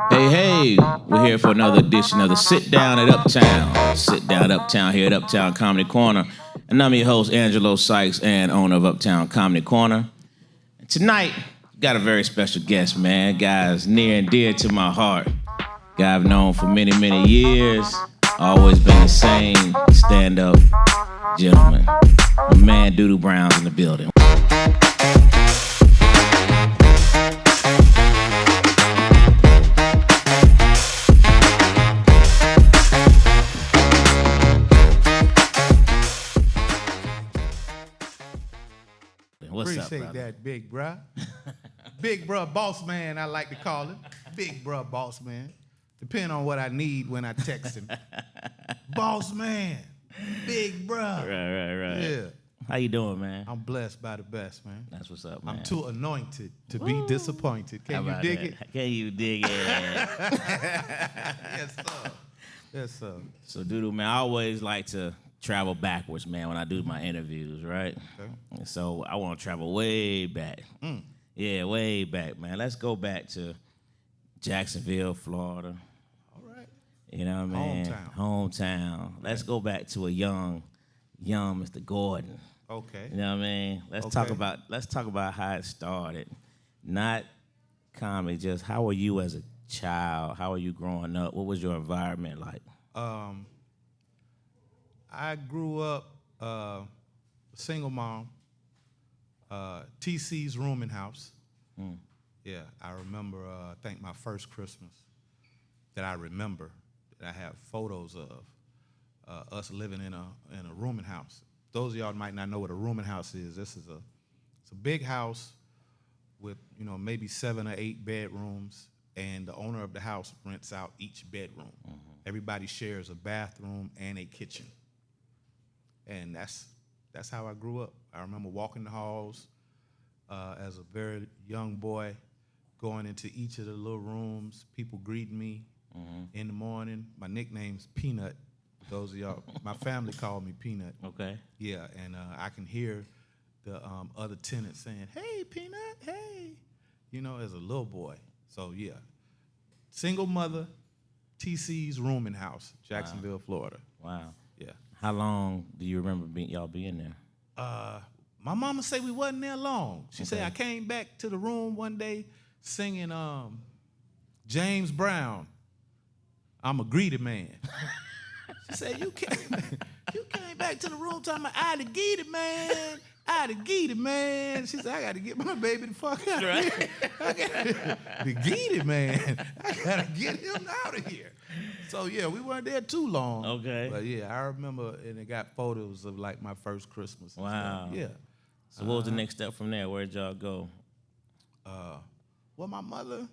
Hey, we're here for another edition of the Sitdown at Uptown. Sit down Uptown here at Uptown Comedy Corner. And I'm your host, Angelo Sykes, and owner of Uptown Comedy Corner. And tonight, got a very special guest, man. Guy's near and dear to my heart. Guy I've known for many, many years. Always been the same stand-up gentleman. My man Doodoo Brown's in the building. What's Appreciate up, brother? that, big bruh. Big bruh boss man, I like to call it. Big bruh boss man. Depending on what I need when I text him. Boss man, big bruh. Right. Yeah. How you doing, man? I'm blessed by the best, man. That's what's up, man. I'm too anointed to be disappointed. Can you dig it? Can you dig it? Yes, sir. Yes, sir. So, Doodoo, man, I always like to travel backwards, man, when I do my interviews, right? Okay. And so I want to travel way back. Yeah, way back, man. Let's go back to Jacksonville, Florida. All right. You know what I mean? Hometown. Let's go back to a young Mr. Gordon. Okay. You know what I mean? Let's talk about how it started. Not comedy, just how were you as a child? How were you growing up? What was your environment like? I grew up single mom, TC's rooming house. Yeah, I remember, I think my first Christmas that I remember, that I have photos of us living in a rooming house. Those of y'all might not know what a rooming house is. It's a big house with, maybe 7 or 8 bedrooms, and the owner of the house rents out each bedroom. Everybody shares a bathroom and a kitchen. And that's how I grew up. I remember walking the halls as a very young boy, going into each of the little rooms, people greeting me in the morning. My nickname's Peanut. For those of y'all, my family called me Peanut. Okay. Yeah, and I can hear the other tenants saying, "Hey, Peanut, hey," as a little boy. So yeah, single mother, TC's rooming house, Jacksonville, Florida. Wow. Yeah. How long do you remember y'all being there? My mama say we wasn't there long. She said I came back to the room one day singing James Brown, "I'm a Greedy Man." She said, you came back to the room talking about, "I the Geedy man, I the Geedy man." She said, "I got to get my baby the fuck out of here. The Geedy man, I got to get him out of here." So, yeah, we weren't there too long. Okay. But, yeah, I remember, and it got photos of, like, my first Christmas. Wow. Yeah. So what was the next step from there? Where'd y'all go? Well, my mother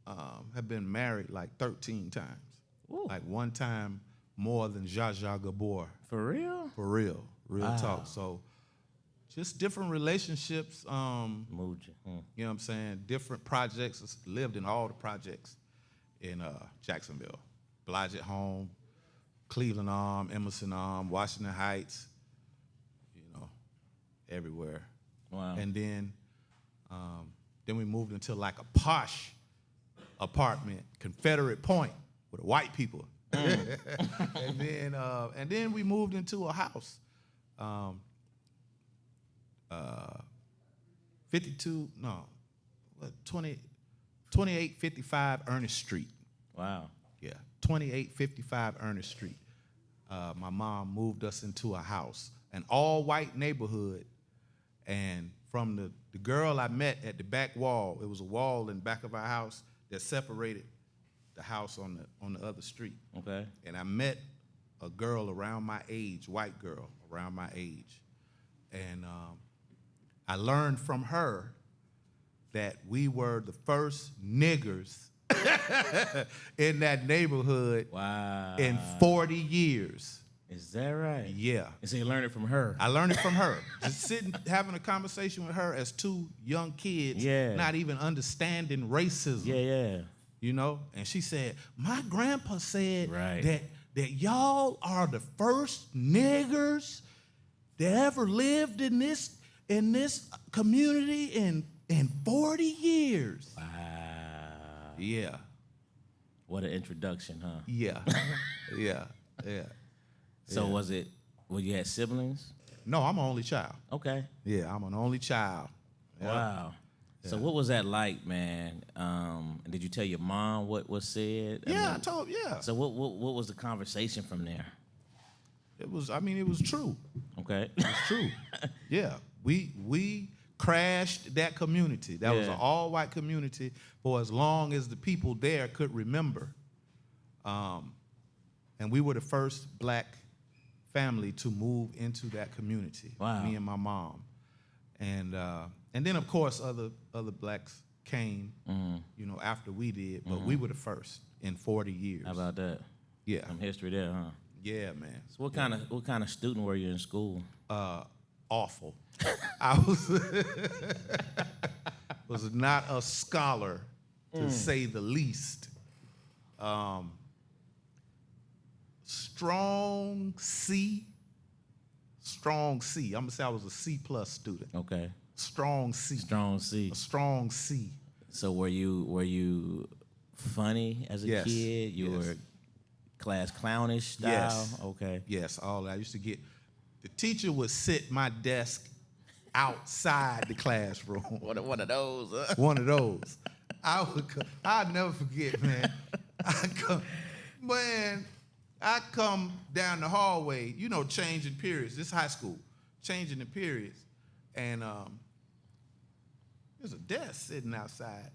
had been married like 13 times. Ooh. Like one time more than Zsa Zsa Gabor. For real? For real. Real Wow. talk. So just different relationships. Moved you. You know what I'm saying? Different projects. Lived in all the projects in Jacksonville. Blodgett Home, Cleveland Arm, Emerson Arm, Washington Heights, everywhere. Wow. And then we moved into like a posh apartment, Confederate Point, with white people. and then we moved into a house, 2855 Ernest Street. Wow. Yeah, 2855 Ernest Street. My mom moved us into a house, an all-white neighborhood, and from the girl I met at the back wall, it was a wall in the back of our house that separated the house on the other street. Okay. And I met a girl around my age, white girl around my age, and I learned from her that we were the first niggers in that neighborhood. Wow. In 40 years. Is that right? Yeah. And so you learned it from her? I learned it from her. Just sitting, having a conversation with her as two young kids, not even understanding racism. Yeah. And she said, "My grandpa said right. that y'all are the first niggers that ever lived in this community in 40 years. Wow. Yeah. What an introduction, huh? Yeah. Yeah. So well, you had siblings? No, I'm an only child. Okay. Yeah, I'm an only child. Yep. Wow. So what was that like, man? Did you tell your mom what was said? Yeah, I told. Yeah. So what was the conversation from there? It was. I mean, it was true. Okay. It's true. Yeah, we crashed that community. That was an all-white community for as long as the people there could remember. And we were the first black family to move into that community. Wow. Me and my mom, and then of course other blacks came, you know, after we did, but we were the first in 40 years. How about that? Yeah. Some history there, huh? Yeah, man. So what kind of student were you in school? Awful. I was not a scholar, to say the least. Strong C. I'm gonna say I was a C+ student. Okay. Strong C. Strong C. A strong C. So were you funny as a kid? You were class clownish style? Yes. Okay. Yes, all that. I used to get, the teacher would sit my desk outside the classroom. One of those, huh? One of those. I'll never forget, man. I come down the hallway, you know, changing periods. This is high school, changing the periods. And there's a desk sitting outside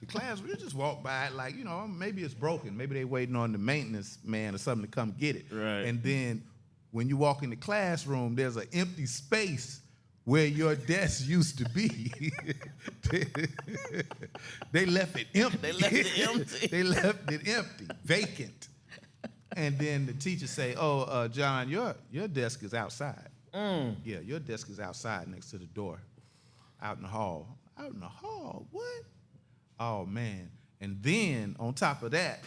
the class. We just walk by it like, you know, maybe it's broken. Maybe they waiting on the maintenance man or something to come get it. Right. And then when you walk in the classroom, there's an empty space where your desk used to be. They left it empty. They left it empty, vacant. And then the teacher say, "Oh, John, your desk is outside." Yeah, your desk is outside next to the door, out in the hall. Out in the hall? What? Oh man! And then on top of that,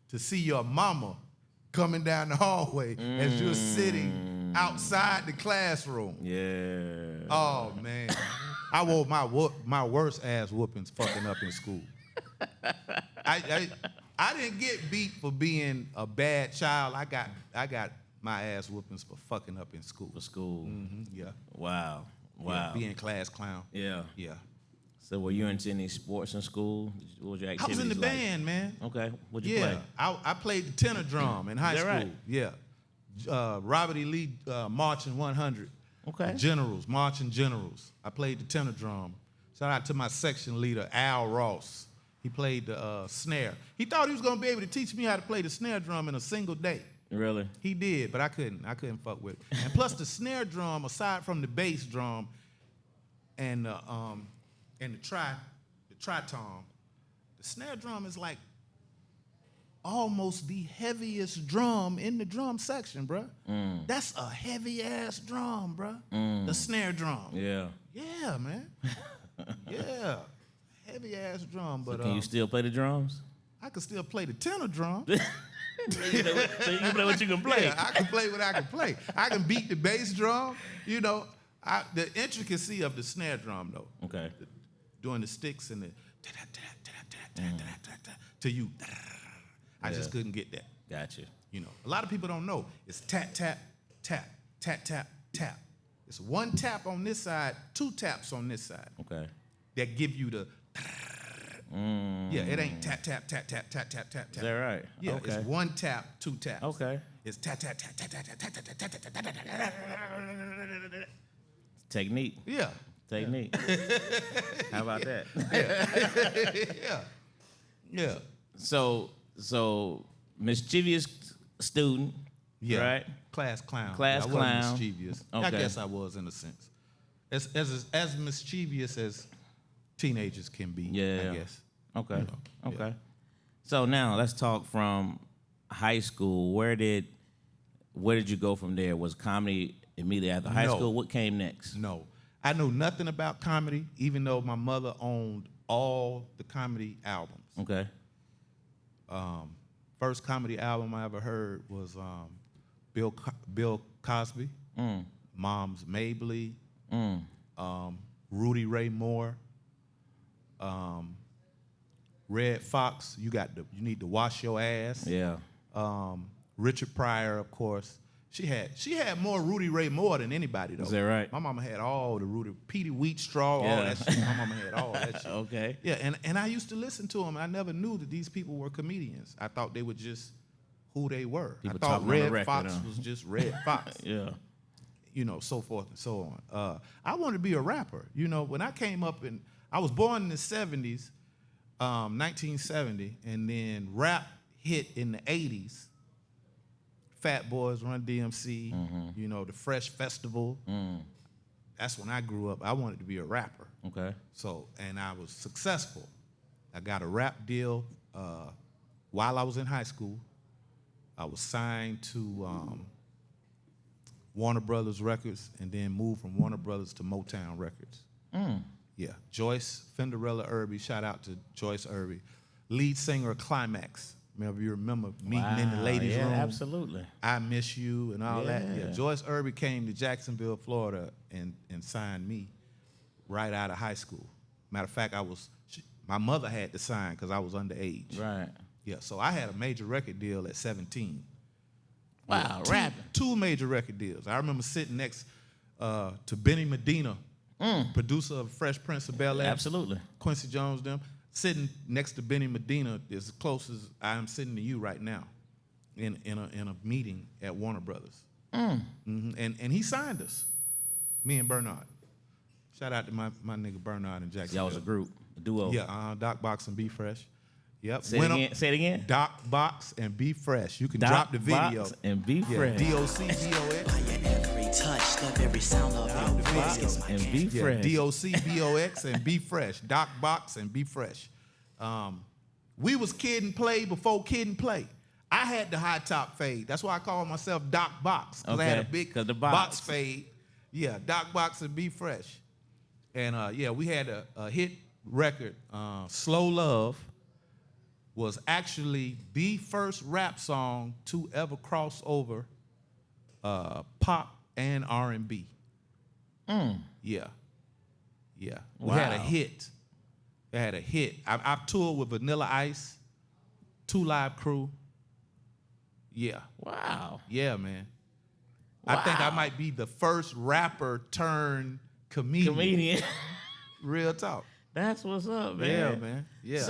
to see your mama coming down the hallway as you're sitting outside the classroom. Yeah. Oh man, I wore my worst ass whoopings fucking up in school. I didn't get beat for being a bad child. I got my ass whoopings for fucking up in school. For school. Yeah. Wow. Yeah, being class clown. Yeah. Yeah. So were you into any sports in school? What was your activities I was in the like? band, man. Okay. What'd you play? I played the tenor drum in high Is school. that right? Yeah. Robert E. Lee Marching 100. Okay. Generals, Marching Generals. I played the tenor drum. Shout out to my section leader, Al Ross. He played the snare. He thought he was gonna be able to teach me how to play the snare drum in a single day. Really? He did, but I couldn't. I couldn't fuck with it. And plus the snare drum, aside from the bass drum and the tritom, the snare drum is like almost the heaviest drum in the drum section, bruh. That's a heavy ass drum, bruh. The snare drum. Yeah. Yeah, man. Yeah. Heavy ass drum, but So can you still play the drums? I can still play the tenor drum. So you play what you can play. Yeah, I can play what I can play. I can beat the bass drum. You know, the intricacy of the snare drum, though. Okay. Doing the sticks and the to you. I just couldn't get that. Gotcha. You know, a lot of people don't know. It's tap, tap, tap, tap, tap, tap. It's one tap on this side, two taps on this side. Okay. That give you the. Yeah, it ain't tap, tap, tap, tap, tap, tap, tap, tap. Is that right? Yeah, Okay. it's one tap, two taps. Okay. It's tap, tap, tap, tap, tap, tap, tap, tap, tap, tap, tap, tap. Technique. Yeah. Technique. How about that? Yeah. Yeah. So mischievous student. Yeah. Right. Class clown. Class I clown. wasn't mischievous. I Okay. guess I was in a sense. As mischievous as teenagers can be. Yeah. I guess. Okay. You know, Okay. yeah. So now let's talk from high school. Where did you go from there? Was comedy immediately after high No. school? What came next? No, I knew nothing about comedy, even though my mother owned all the comedy albums. Okay. First comedy album I ever heard was Bill Cosby, Mom's Mabley, Rudy Ray Moore, Red Fox, you need to wash your ass. Yeah. Richard Pryor, of course. She had more Rudy Ray Moore than anybody though. Is that right? My mama had all the Rudy, Petey Wheatstraw, all that shit. My mama had all that shit. Okay. Yeah, and I used to listen to them. I never knew that these people were comedians. I thought they were just who they were. People I thought talking on the Red record, Fox huh? was just Red Fox. Yeah. You know, so forth and so on. I wanted to be a rapper. You know, when I came up I was born in the 70s, 1970, and then rap hit in the 80s. Fat Boys, Run DMC, you know, the Fresh Festival. That's when I grew up. I wanted to be a rapper. Okay. So, and I was successful. I got a rap deal while I was in high school. I was signed to Warner Brothers Records and then moved from Warner Brothers to Motown Records. Yeah, Joyce Fenderella Irby, shout out to Joyce Irby, lead singer of Climax. Remember, you remember meeting in the ladies' room? Absolutely. I Miss You and all that. Yeah. Yeah, Joyce Irby came to Jacksonville, Florida, and signed me right out of high school. Matter of fact, my mother had to sign because I was underage. Right. Yeah, so I had a major record deal at 17. Wow, rapping. Two major record deals. I remember sitting next to Benny Medina, producer of Fresh Prince of Bel-Air. Absolutely. Quincy Jones, them. Sitting next to Benny Medina is as close as I am sitting to you right now in a meeting at Warner Brothers. And he signed us, me and Bernard. Shout out to my nigga Bernard and Jacksonville. Y'all was a group, a duo. Yeah, Doc Box and Be Fresh. Yep. Say it again. Doc Box and Be Fresh. You can Doc drop the video. Box and Be Fresh. D-O-C-B-O-X. By your every touch, love every sound of your voice is my And candy. Be Fresh. D-O-C-B-O-X and Be Fresh. Doc Box and Be Fresh. We was Kid and Play before Kid and Play. I had the high top fade. That's why I call myself Doc Box. Because I had a Okay, big 'cause the box box. fade. Yeah, Doc Box and Be Fresh. And we had a hit record. Slow Love was actually the first rap song to ever cross over pop and R&B. Yeah. Yeah. We had a Wow. hit. They had a hit. I've toured with Vanilla Ice, 2 Live Crew. Yeah. Wow. Yeah, man. I think I Wow. might be the first rapper turned comedian. Comedian. Real talk. That's what's up, man. Yeah, man. Yeah.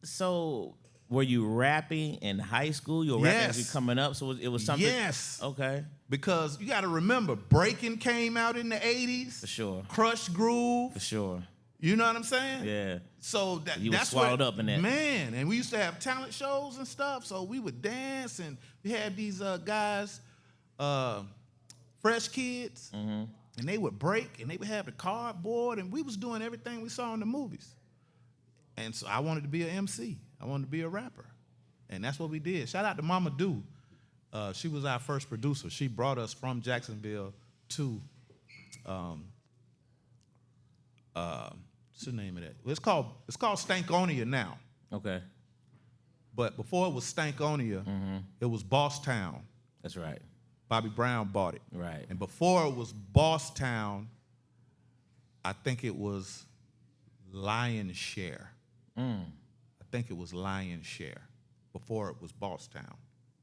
So were you rapping in high school? You were rapping as you Yes. coming up, so it was something. Yes. Okay. Because you got to remember, Breaking came out in the 80s. For sure. Crush Groove. For sure. You know what I'm saying? Yeah. So You was that's swallowed what, up in that. Man, and we used to have talent shows and stuff. So we would dance, and we had these guys, fresh kids, and they would break, and they would have the cardboard, and we was doing everything we saw in the movies. And so I wanted to be an MC. I wanted to be a rapper, and that's what we did. Shout out to Mama Do. She was our first producer. She brought us from Jacksonville to. What's the name of that? It's called Stankonia now. Okay. But before it was Stankonia, it was Bosstown. That's right. Bobby Brown bought it. Right. And before it was Bosstown, I think it was Lion Share. I think it was Lion Share before it was Bosstown,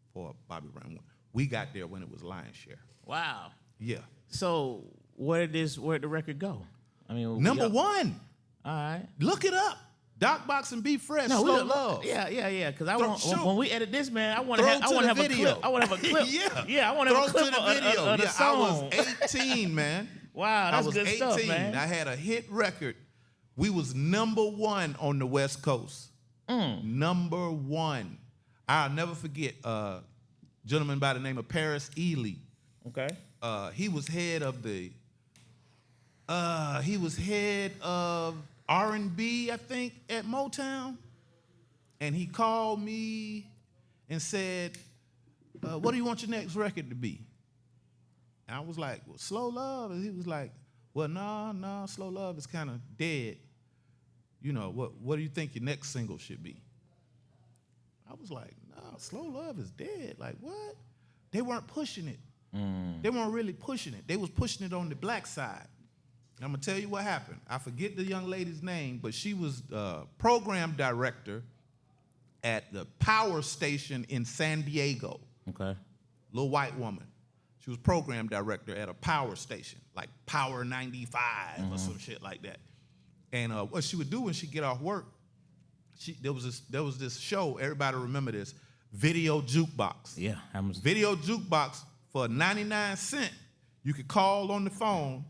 before Bobby Brown. We got there when it was Lion Share. Wow. Yeah. So where'd the record go? I mean, Number one. All right. Look it up. Doc Box and Be Fresh, we Slow look- Love. Yeah. Because Shoot. when we edit this, man, I want to Throw have, to I want the to have a video. clip. I want to have a clip. Yeah. I want to have a Throw clip to the video. of the Yeah, song. I was 18, man. Wow, that's I was good 18. stuff, man. I had a hit record. We was number one on the West Coast. Number one. I'll never forget a gentleman by the name of Paris Ely. Okay. He was head of R&B, I think, at Motown. And he called me and said, what do you want your next record to be? And I was like, well, Slow Love. And he was like, well, no, Slow Love is kind of dead. You know, what do you think your next single should be? I was like, no, Slow Love is dead. Like, what? They weren't pushing it. They weren't really pushing it. They was pushing it on the black side. I'm gonna tell you what happened. I forget the young lady's name, but she was program director at the power station in San Diego. Okay. Little white woman. She was program director at a power station, like Power 95 or some shit like that. And what she would do when she get off work, there was this show. Everybody remember this? Video jukebox. Yeah. Video jukebox for 99 cents. You could call on the phone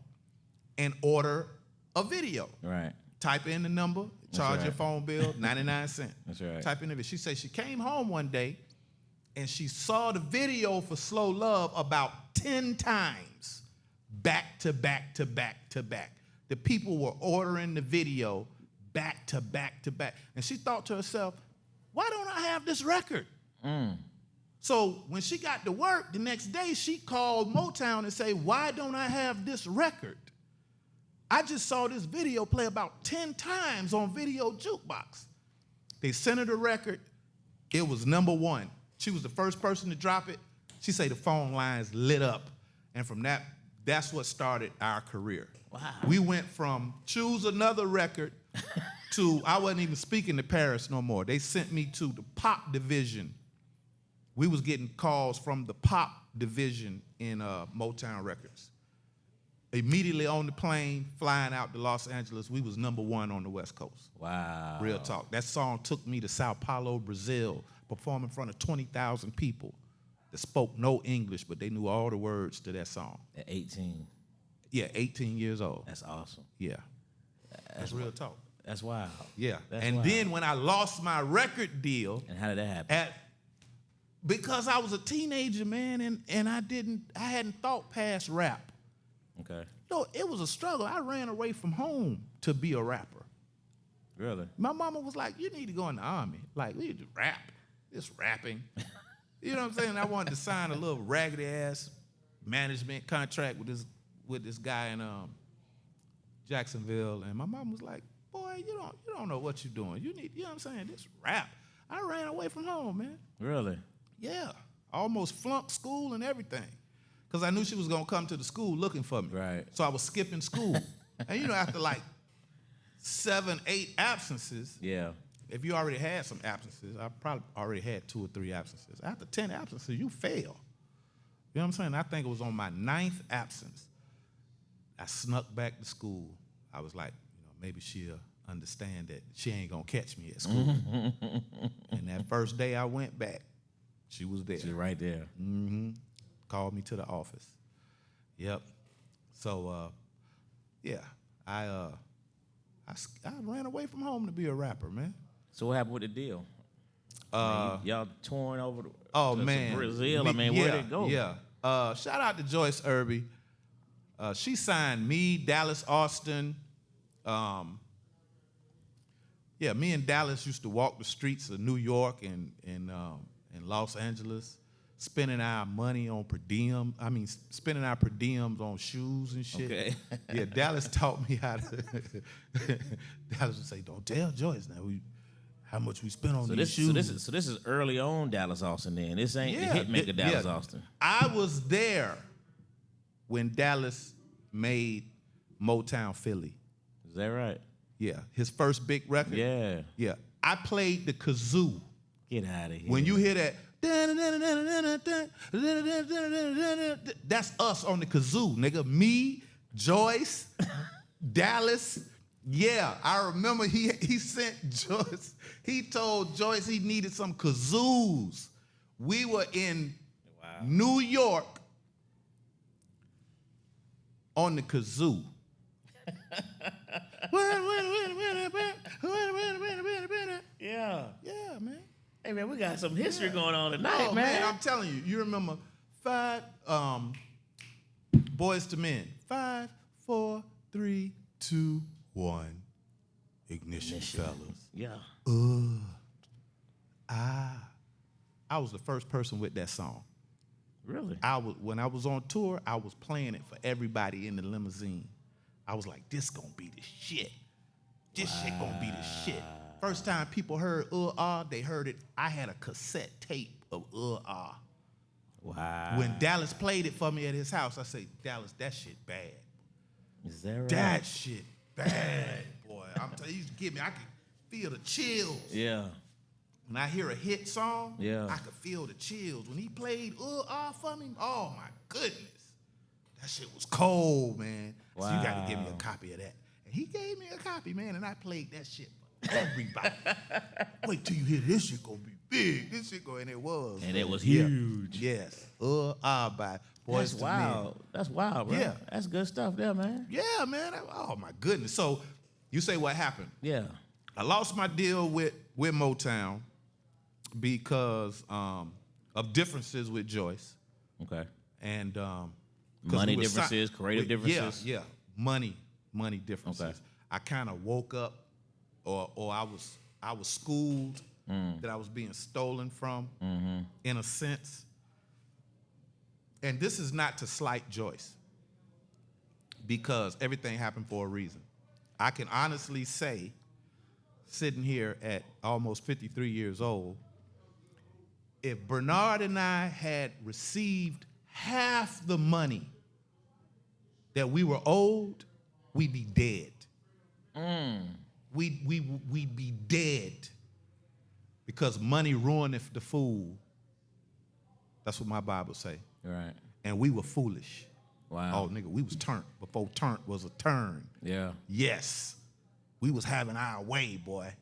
and order a video. Right. Type in the number, charge your phone bill, 99 cents. That's right. Type in the video. She said she came home one day and she saw the video for Slow Love about 10 times, back to back to back to back. The people were ordering the video back to back to back. And she thought to herself, why don't I have this record? So when she got to work the next day, she called Motown and said, why don't I have this record? I just saw this video play about 10 times on Video Jukebox. They sent her the record. It was #1. She was the first person to drop it. She said the phone lines lit up. And from that's what started our career. Wow. We went from choose another record to I wasn't even speaking to Paris no more. They sent me to the pop division. We was getting calls from the pop division in Motown Records. Immediately on the plane, flying out to Los Angeles, we was #1 on the West Coast. Wow. Real talk. That song took me to Sao Paulo, Brazil, perform in front of 20,000 people that spoke no English, but they knew all the words to that song. At 18. Yeah, 18 years old. That's awesome. Yeah. That's real talk. That's wild. Yeah. That's and wild. then when I lost my record deal, And how did that happen? because I was a teenager, man, and I hadn't thought past rap. Okay. No, it was a struggle. I ran away from home to be a rapper. Really? My mama was like, you need to go in the army. Like, we need to rap. It's rapping. You know what I'm saying? I wanted to sign a little raggedy ass management contract with this guy in Jacksonville, and my mom was like, boy, you don't know what you're doing. You know what I'm saying? This rap. I ran away from home, man. Really? Yeah. I almost flunked school and everything. Because I knew she was going to come to the school looking for me. Right. So I was skipping school. And after like 7, 8 absences, Yeah. if you already had some absences, I probably already had 2 or 3 absences. After 10 absences, you fail. You know what I'm saying? I think it was on my 9th absence. I snuck back to school. I was like, maybe she'll understand that she ain't going to catch me at school. And that first day I went back, she was there. She's right there. Mm-hmm. Called me to the office. Yep. So, I ran away from home to be a rapper, man. So what happened with the deal? Y'all touring over to Brazil? Where'd it go? Yeah. Shout out to Joyce Irby. She signed me, Dallas Austin. Me and Dallas used to walk the streets of New York and Los Angeles, spending our money on spending our per diems on shoes and shit. Okay. Yeah, Dallas taught me how to. Dallas would say, "Don't tell Joyce now how much we spent on these shoes." So this is early on Dallas Austin. Then this ain't the hitmaker Dallas Austin. I was there when Dallas made Motown Philly. Is that right? Yeah, his first big record. Yeah. Yeah, I played the kazoo. Get out of here. When you hear that, that's us on the kazoo, nigga. Me, Joyce, Dallas. Yeah, I remember he sent Joyce. He told Joyce he needed some kazoos. We were in New York on the kazoo. Yeah. Yeah, man. Hey man, we got some history going on tonight, Oh, man, I'm telling you. You remember 5 Boys to Men. 5, 4, 3, 2, 1. Ignition, fellas. Yeah. I was the first person with that song. Really? When I was on tour, I was playing it for everybody in the limousine. I was like, this gonna be the shit. This shit gonna be the shit. First time people heard they heard it. I had a cassette tape of Wow. When Dallas played it for me at his house, I said, Dallas, that shit bad. Is that right? That shit bad, boy. I'm telling you, he used to give me, I could feel the chills. Yeah. When I hear a hit song, Yeah. I could feel the chills. When he played for me, oh my goodness. That shit was cold, man. So you got to give me a copy of that. And he gave me a copy, man, and I played that shit for everybody. Wait till you hear this shit gonna be big. This shit and it was. And it was Yeah. huge. Yes. By Boys That's to wild. Men. That's wild, bro. Yeah. That's good stuff there, man. Yeah, man. Oh my goodness. So you say what happened? Yeah. I lost my deal with Motown because of differences with Joyce. Okay. And Money differences, creative differences. Yeah. Money differences. Okay. I kind of woke up, or I was schooled that I was being stolen from, in a sense. And this is not to slight Joyce, because everything happened for a reason. I can honestly say, sitting here at almost 53 years old, if Bernard and I had received half the money that we were owed, we'd be dead. We'd be dead, because money ruineth the fool. That's what my Bible say. Right. And we were foolish. Wow. Oh, nigga, we was turned before turnt was a turn. Yeah. Yes. We was having our way, boy.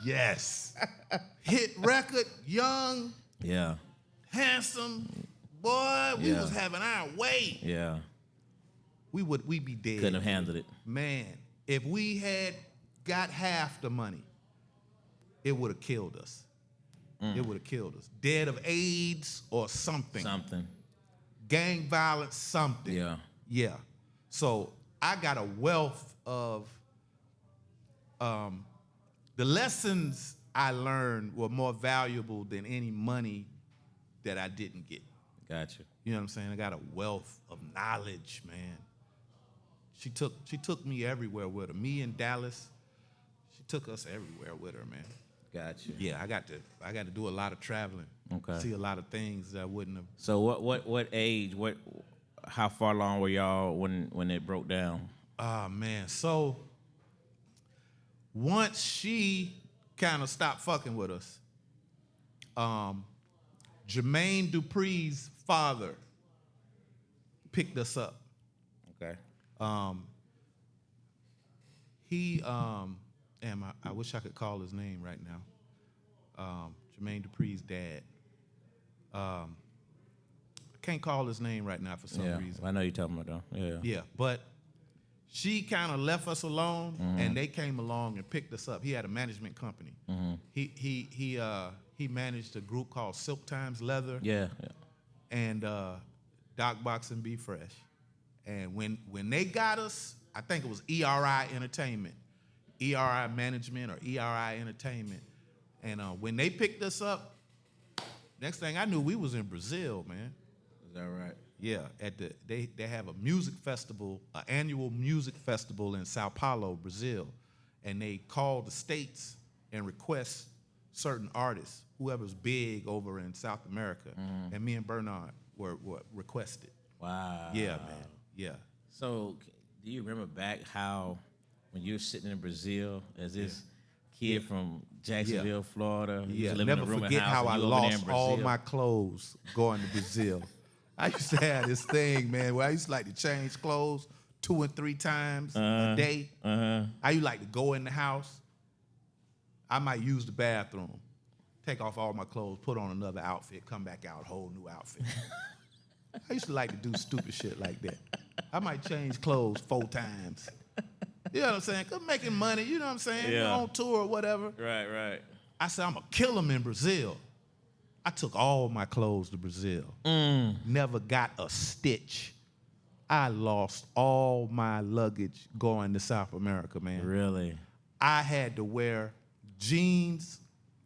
Yes. Hit record, young, Yeah. handsome, boy, we Yeah. was having our way. Yeah. We'd be dead. Couldn't have handled it. Man, if we had got half the money, it would have killed us. It would have killed us. Dead of AIDS or something. Something. Gang violence, something. Yeah. Yeah. So I got a wealth of the lessons I learned were more valuable than any money that I didn't get. Gotcha. You know what I'm saying? I got a wealth of knowledge, man. She took me everywhere with her. Me in Dallas, she took us everywhere with her, man. Gotcha. Yeah, I got to do a lot of traveling. Okay. See a lot of things that I wouldn't have. So what age, how far along were y'all when it broke down? Oh man. So once she kind of stopped fucking with us, Jermaine Dupri's father picked us up. Okay. I wish I could call his name right now. Jermaine Dupri's dad. I can't call his name right now for some reason. I know you're talking about though. Yeah. Yeah, but she kind of left us alone, and they came along and picked us up. He had a management company. He managed a group called Silk Times Leather. Yeah. And Doc Box and Be Fresh. And when they got us, I think it was ERI Entertainment, ERI Management or ERI Entertainment. And when they picked us up, next thing I knew, we was in Brazil, man. Is that right? Yeah, they have a music festival, an annual music festival in Sao Paulo, Brazil, and they call the states and request certain artists, whoever's big over in South America, and me and Bernard were requested. Wow. Yeah, man. Yeah. So, do you remember back how when you were sitting in Brazil as this kid from Jacksonville, Florida, Yeah, living never in a room and forget house, how and I you over there in lost Brazil? all my clothes going to Brazil. I used to have this thing, man, where I used to like to change clothes 2 and 3 times a day. I used to like to go in the house. I might use the bathroom, take off all my clothes, put on another outfit, come back out, whole new outfit. I used to like to do stupid shit like that. I might change clothes 4 times. You know what I'm saying? 'Cause making money, you know what I'm saying? Yeah. On tour or whatever. Right. I said, I'm going to kill him in Brazil. I took all my clothes to Brazil. Never got a stitch. I lost all my luggage going to South America, man. Really? I had to wear jeans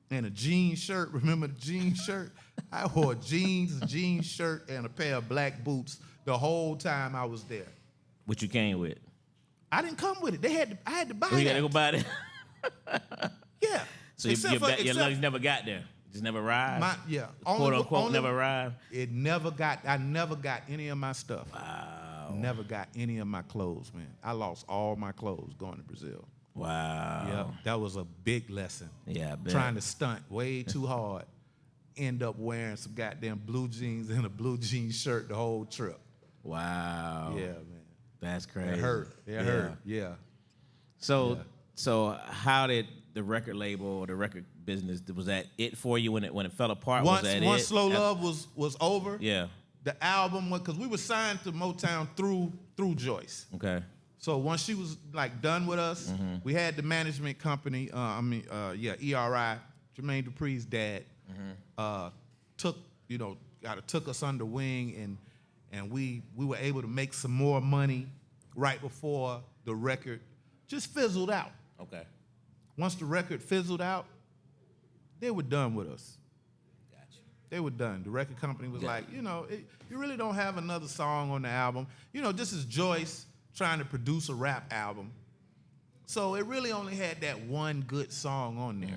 and a jean shirt. Remember the jean shirt? I wore jeans, a jean shirt, and a pair of black boots the whole time I was there. What you came with? I didn't come with it. I had to buy Oh, you that. got to go buy it? Yeah. So your luggage never got there? Just never arrived? Yeah. Quote unquote never arrived? I never got any of my stuff. Wow. Never got any of my clothes, man. I lost all my clothes going to Brazil. Wow. Yep, that was a big lesson. Yeah, I bet. Trying to stunt way too hard. End up wearing some goddamn blue jeans and a blue jean shirt the whole trip. Wow. Yeah, man. That's crazy. It hurt. It hurt. Yeah. So how did the record label or the record business, was that it for you when it fell apart? Once was that Slow Love was over, yeah, the album, because we were signed to Motown through Joyce. okay, So once she was like done with us, we had the management company, ERI, Jermaine Dupri's dad, took us under wing, and we were able to make some more money right before the record just fizzled out. okay, Once the record fizzled out, they were done with us. gotcha. They were done. The record company was like, you really don't have another song on the album. This is Joyce trying to produce a rap album. So it really only had that one good song on there,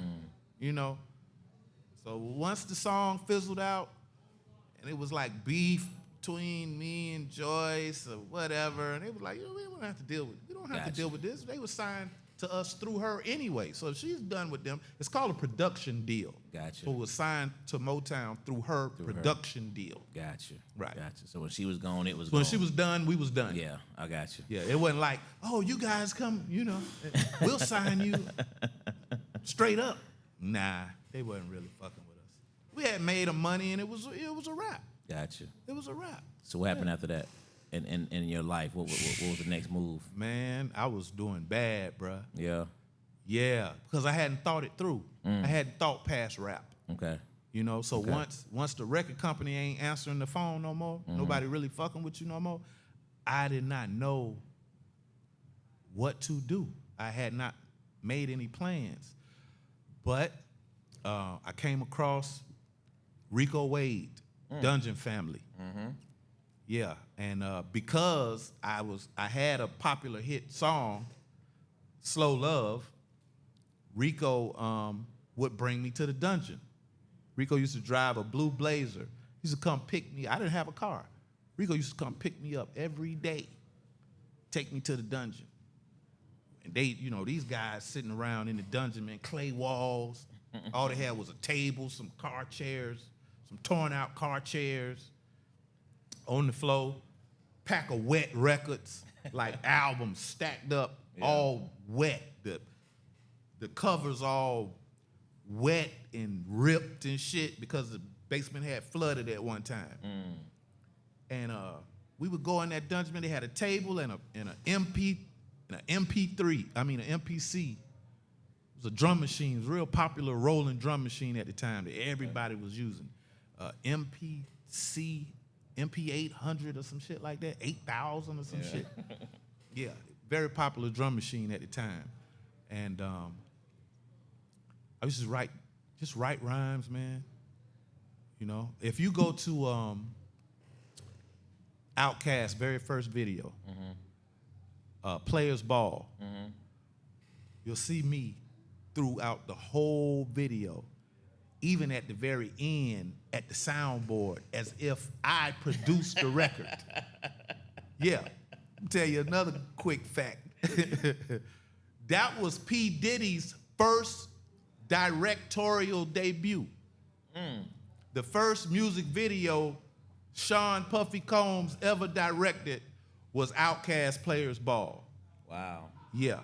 So once the song fizzled out, and it was like beef between me and Joyce or whatever, and they was like, we don't have to deal with this. They were signed to us through her anyway. So if she's done with them, it's called a production deal. Gotcha. So it was signed to Motown through her production deal. Gotcha. Right. Gotcha. So when she was gone, it was gone. When she was done, we was done. Yeah, I got you. Yeah, it wasn't like, oh, you guys come, we'll sign you straight up. Nah, they wasn't really fucking with us. We had made them money, and it was a wrap. Gotcha. It was a wrap. So what happened after that in your life? What was the next move? Man, I was doing bad, bruh. Yeah. Yeah, because I hadn't thought it through. I hadn't thought past rap. Okay. So once the record company ain't answering the phone no more, nobody really fucking with you no more, I did not know what to do. I had not made any plans. But I came across Rico Wade, Dungeon Family. Yeah, and because I had a popular hit song, Slow Love, Rico would bring me to the dungeon. Rico used to drive a blue Blazer. He used to come pick me. I didn't have a car. Rico used to come pick me up every day, take me to the dungeon. And they, these guys sitting around in the dungeon, man, clay walls. All they had was a table, some car chairs, some torn out car chairs on the floor, pack of wet records, like albums stacked up, all wet. The covers all wet and ripped and shit because the basement had flooded at one time. And we would go in that dungeon. They had a table and an MPC. It was a drum machine. It was a real popular rolling drum machine at the time that everybody was using. MPC, MP800 or some shit like that, 8,000 or some shit. Yeah, very popular drum machine at the time. And I used to write rhymes, man. If you go to OutKast very first video, Players Ball, you'll see me throughout the whole video, even at the very end at the soundboard, as if I produced the record. Yeah, I'll tell you another quick fact. That was P. Diddy's first directorial debut. The first music video Sean Puffy Combs ever directed was OutKast Players Ball. Wow. Yeah.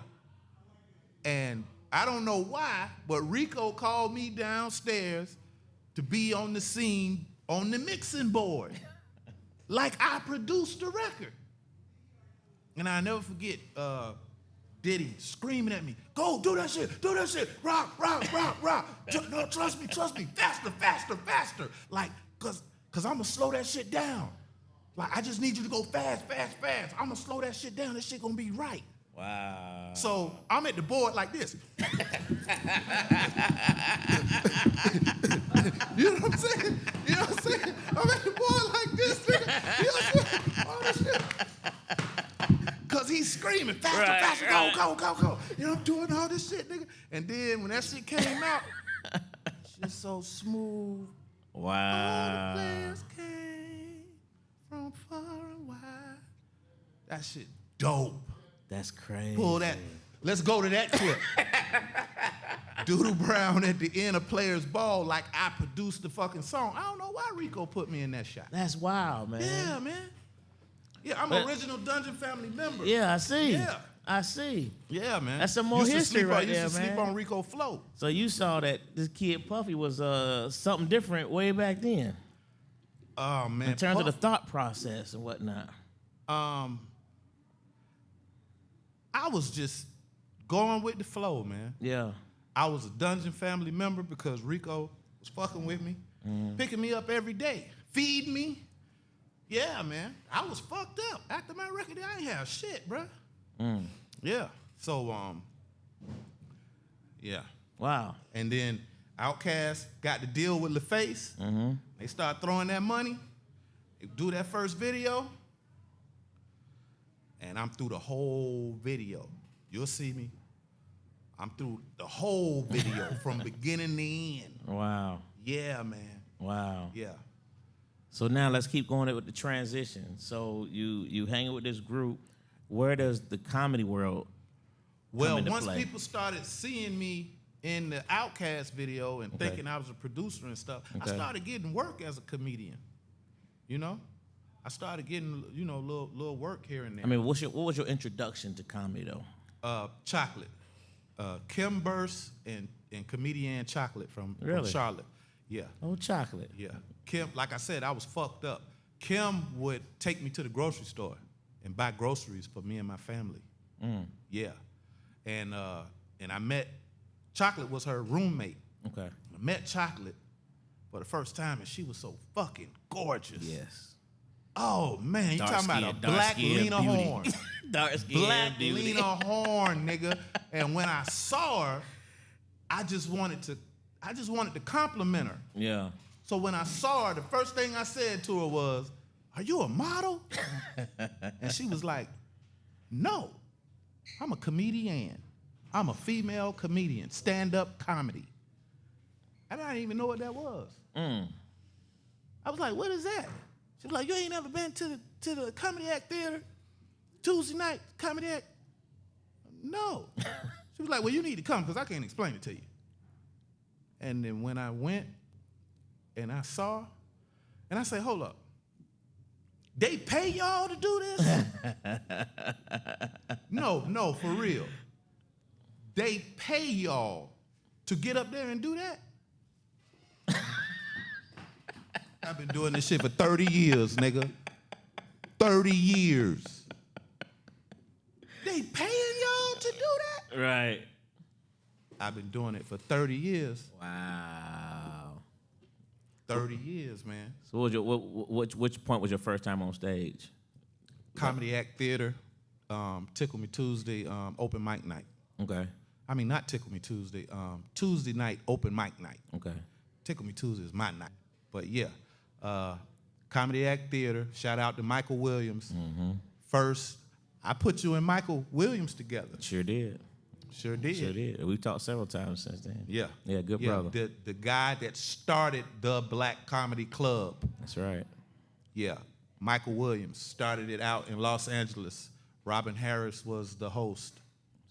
And I don't know why, but Rico called me downstairs to be on the scene on the mixing board. Like I produced the record. And I never forget Diddy screaming at me, go, do that shit, rock. No, trust me, faster. Like, cause I'm gonna slow that shit down. Like, I just need you to go fast. I'm gonna slow that shit down, that shit gonna be right. Wow. So I'm at the board like this. You know what I'm saying? I'm at the board like this, nigga. You know what I'm saying? All this shit. Cause he's screaming, faster, go. I'm doing all this shit, nigga. And then when that shit came out, shit's so smooth. Wow. All the players came from far and wide. That shit dope. That's crazy. Pull that. Let's go to that clip. Doodle Brown at the end of Players Ball, like I produced the fucking song. I don't know why Rico put me in that shot. That's wild, man. Yeah, man. Yeah, I'm an original Dungeon family member. Yeah, I see. Yeah. I see. Yeah, man. That's some more history right there, man. Used to sleep on Rico Flow. So you saw that this kid Puffy was something different way back then. Oh, man. In terms of the thought process and whatnot. I was just going with the flow, man. Yeah. I was a Dungeon family member because Rico was fucking with me, picking me up every day, feeding me. Yeah, man. I was fucked up. After my record, I ain't have shit, bruh. Yeah. So, yeah. Wow. And then OutKast got to deal with LaFace. They start throwing that money. They do that first video. And I'm through the whole video. You'll see me. I'm through the whole video from beginning to end. Wow. Yeah, man. Wow. Yeah. So now let's keep going with the transition. So you hanging with this group. Where does the comedy world come into Once play? people started seeing me in the OutKast video and thinking I was a producer and stuff, I started getting work as a comedian. You know? I started getting, little work here and there. I mean, what was your introduction to comedy though? Chocolate. Kim Burse and comedian Chocolate from Really? Charlotte. Yeah. Oh, Chocolate. Yeah. Kim, like I said, I was fucked up. Kim would take me to the grocery store and buy groceries for me and my family. Yeah. And I met, Chocolate was her roommate. Okay. I met Chocolate for the first time and she was so fucking gorgeous. Yes. Oh man, you talking about a black dark-skinned Lena beauty. Horne. Dark-skinned Black beauty. Lena Horne, nigga. And when I saw her, I just wanted to compliment her. Yeah. So when I saw her, the first thing I said to her was, "Are you a model?" And she was like, "No, I'm a comedian. I'm a female comedian, stand-up comedy." And I didn't even know what that was. I was like, "What is that?" She was like, "You ain't never been to the Comedy Act Theater? Tuesday night, Comedy Act?" No. She was like, "Well, you need to come because I can't explain it to you." And then when I went and I saw, and I said, "Hold up. They pay y'all to do this?" No, for real. They pay y'all to get up there and do that? I've been doing this shit for 30 years, nigga. 30 years. They paying y'all to do that? Right. I've been doing it for 30 years. Wow. 30 years, man. So which point was your first time on stage? Comedy Act Theater, Tickle Me Tuesday, open mic night. Okay. I mean, not Tickle Me Tuesday, Tuesday night, open mic night. Okay. Tickle Me Tuesday is my night. But yeah, Comedy Act Theater, shout out to Michael Williams. First, I put you and Michael Williams together. Sure did. Sure did. Sure did. We've talked several times since then. Yeah. Yeah, good brother. The guy that started the Black Comedy Club. That's right. Yeah. Michael Williams started it out in Los Angeles. Robin Harris was the host.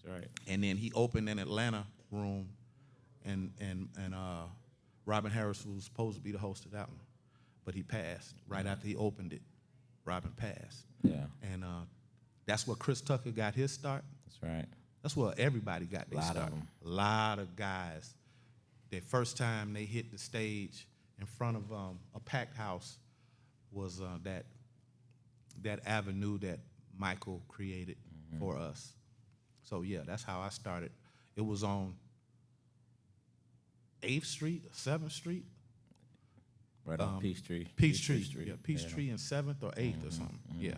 That's right. And then he opened an Atlanta room, and Robin Harris was supposed to be the host of that one, but he passed right after he opened it. Robin passed. Yeah. And that's where Chris Tucker got his start. That's right. That's where everybody got their Lot of start. them. A lot of guys. Their first time they hit the stage in front of a packed house was that avenue that Michael created for us. So yeah, that's how I started. It was on 8th Street, 7th Street. Right on Peachtree. Peachtree. Yeah, Peachtree and 7th or 8th or something. Yeah.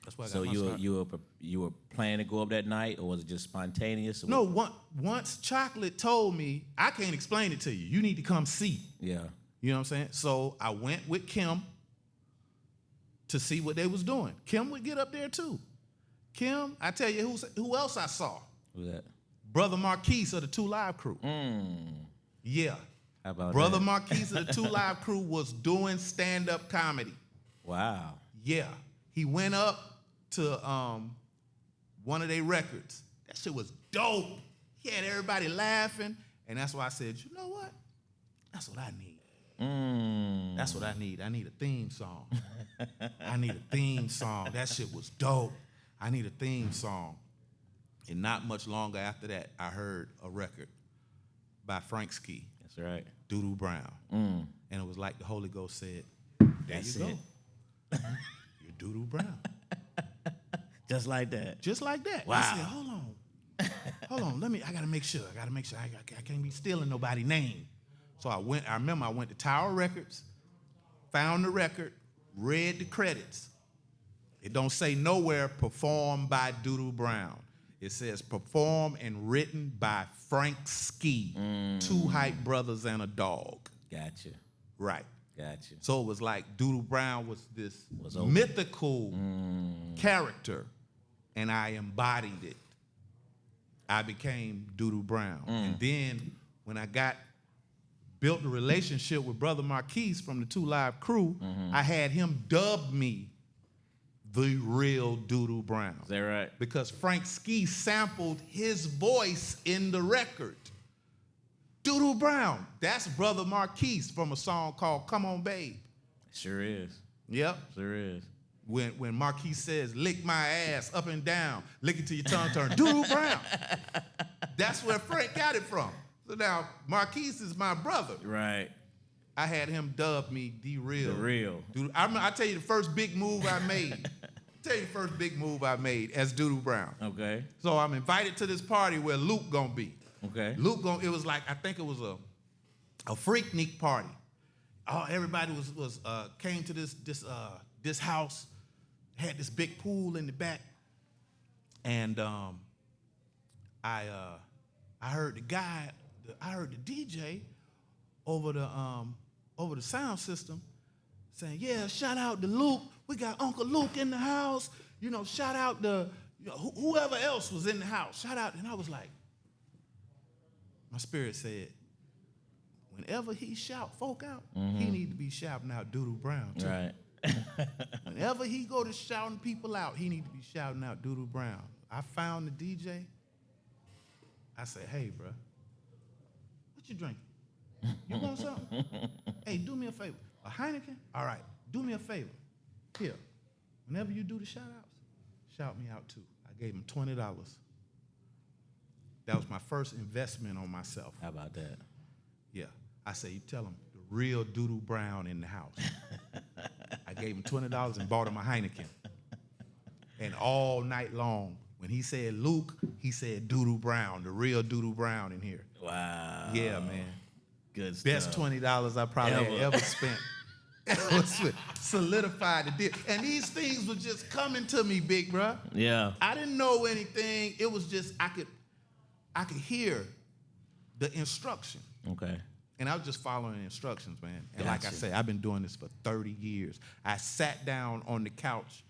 That's why I got So my start. you were planning to go up that night, or was it just spontaneous? Or No, once Chocolate told me, I can't explain it to you. You need to come see. Yeah. You know what I'm saying? So I went with Kim to see what they was doing. Kim would get up there too. Kim, I tell you who else I saw. Who's that? Brother Marquis of the 2 Live Crew. Yeah. How about Brother that? Marquis of the 2 Live Crew was doing stand-up comedy. Wow. Yeah. He went up to one of their records. That shit was dope. He had everybody laughing, and that's why I said, you know what? That's what I need. That's what I need. I need a theme song. I need a theme song. That shit was dope. I need a theme song. And not much longer after that, I heard a record by Frank Ski. That's right. Doodoo Brown. And it was like the Holy Ghost said, That's you go. it. You're Doodoo Brown. Just like that. Just like that. Wow. I said, hold on. I gotta make sure. I can't be stealing nobody's name. So I remember I went to Tower Records, found the record, read the credits. It don't say nowhere performed by Doodoo Brown. It says performed and written by Frank Ski, two hype brothers and a dog. Gotcha. Right. Gotcha. So it was like Doodoo Brown was this over. mythical character, and I embodied it. I became Doodoo Brown. And then when I built a relationship with Brother Marquis from the 2 Live Crew, I had him dub me the real Doodoo Brown. Is that right? Because Frank Ski sampled his voice in the record. Doodoo Brown, that's Brother Marquis from a song called Come On Babe. Sure is. Yep. Sure is. When Marquis says, lick my ass up and down, lick it till your tongue turn, Doodoo Brown. That's where Frank got it from. So now, Marquis is my brother. Right. I had him dub me the real. The real. Dude, I tell you the first big move I made. As Doodoo Brown. Okay. So I'm invited to this party where Luke gonna be. Okay. It was like, I think it was a Freaknik party. Everybody was came to this house, had this big pool in the back, and I heard I heard the DJ over the sound system saying, yeah, shout out to Luke. We got Uncle Luke in the house. You know, shout out to whoever else was in the house. Shout out. And I was like, my spirit said, whenever he shout folk out, he need to be shouting out Doodoo Brown too. Right. Whenever he go to shouting people out, he need to be shouting out Doodoo Brown. I found the DJ. I said, hey, bro, what you drinking? You want something? Hey, do me a favor. A Heineken? All right, do me a favor. Here, whenever you do the shout-outs, shout me out too. I gave him $20. That was my first investment on myself. How about that? Yeah. I said, you tell him the real Doodoo Brown in the house. I gave him $20 and bought him a Heineken. And all night long, when he said Luke, he said Doodoo Brown, the real Doodoo Brown in here. Wow. Yeah, man. Good stuff. Best $20 I probably had ever spent. Solidified the deal. And these things were just coming to me, big bruh. Yeah. I didn't know anything. It was just, I could hear the instruction. Okay. And I was just following the instructions, man. And Gotcha. like I say, I've been doing this for 30 years. I sat down on the couch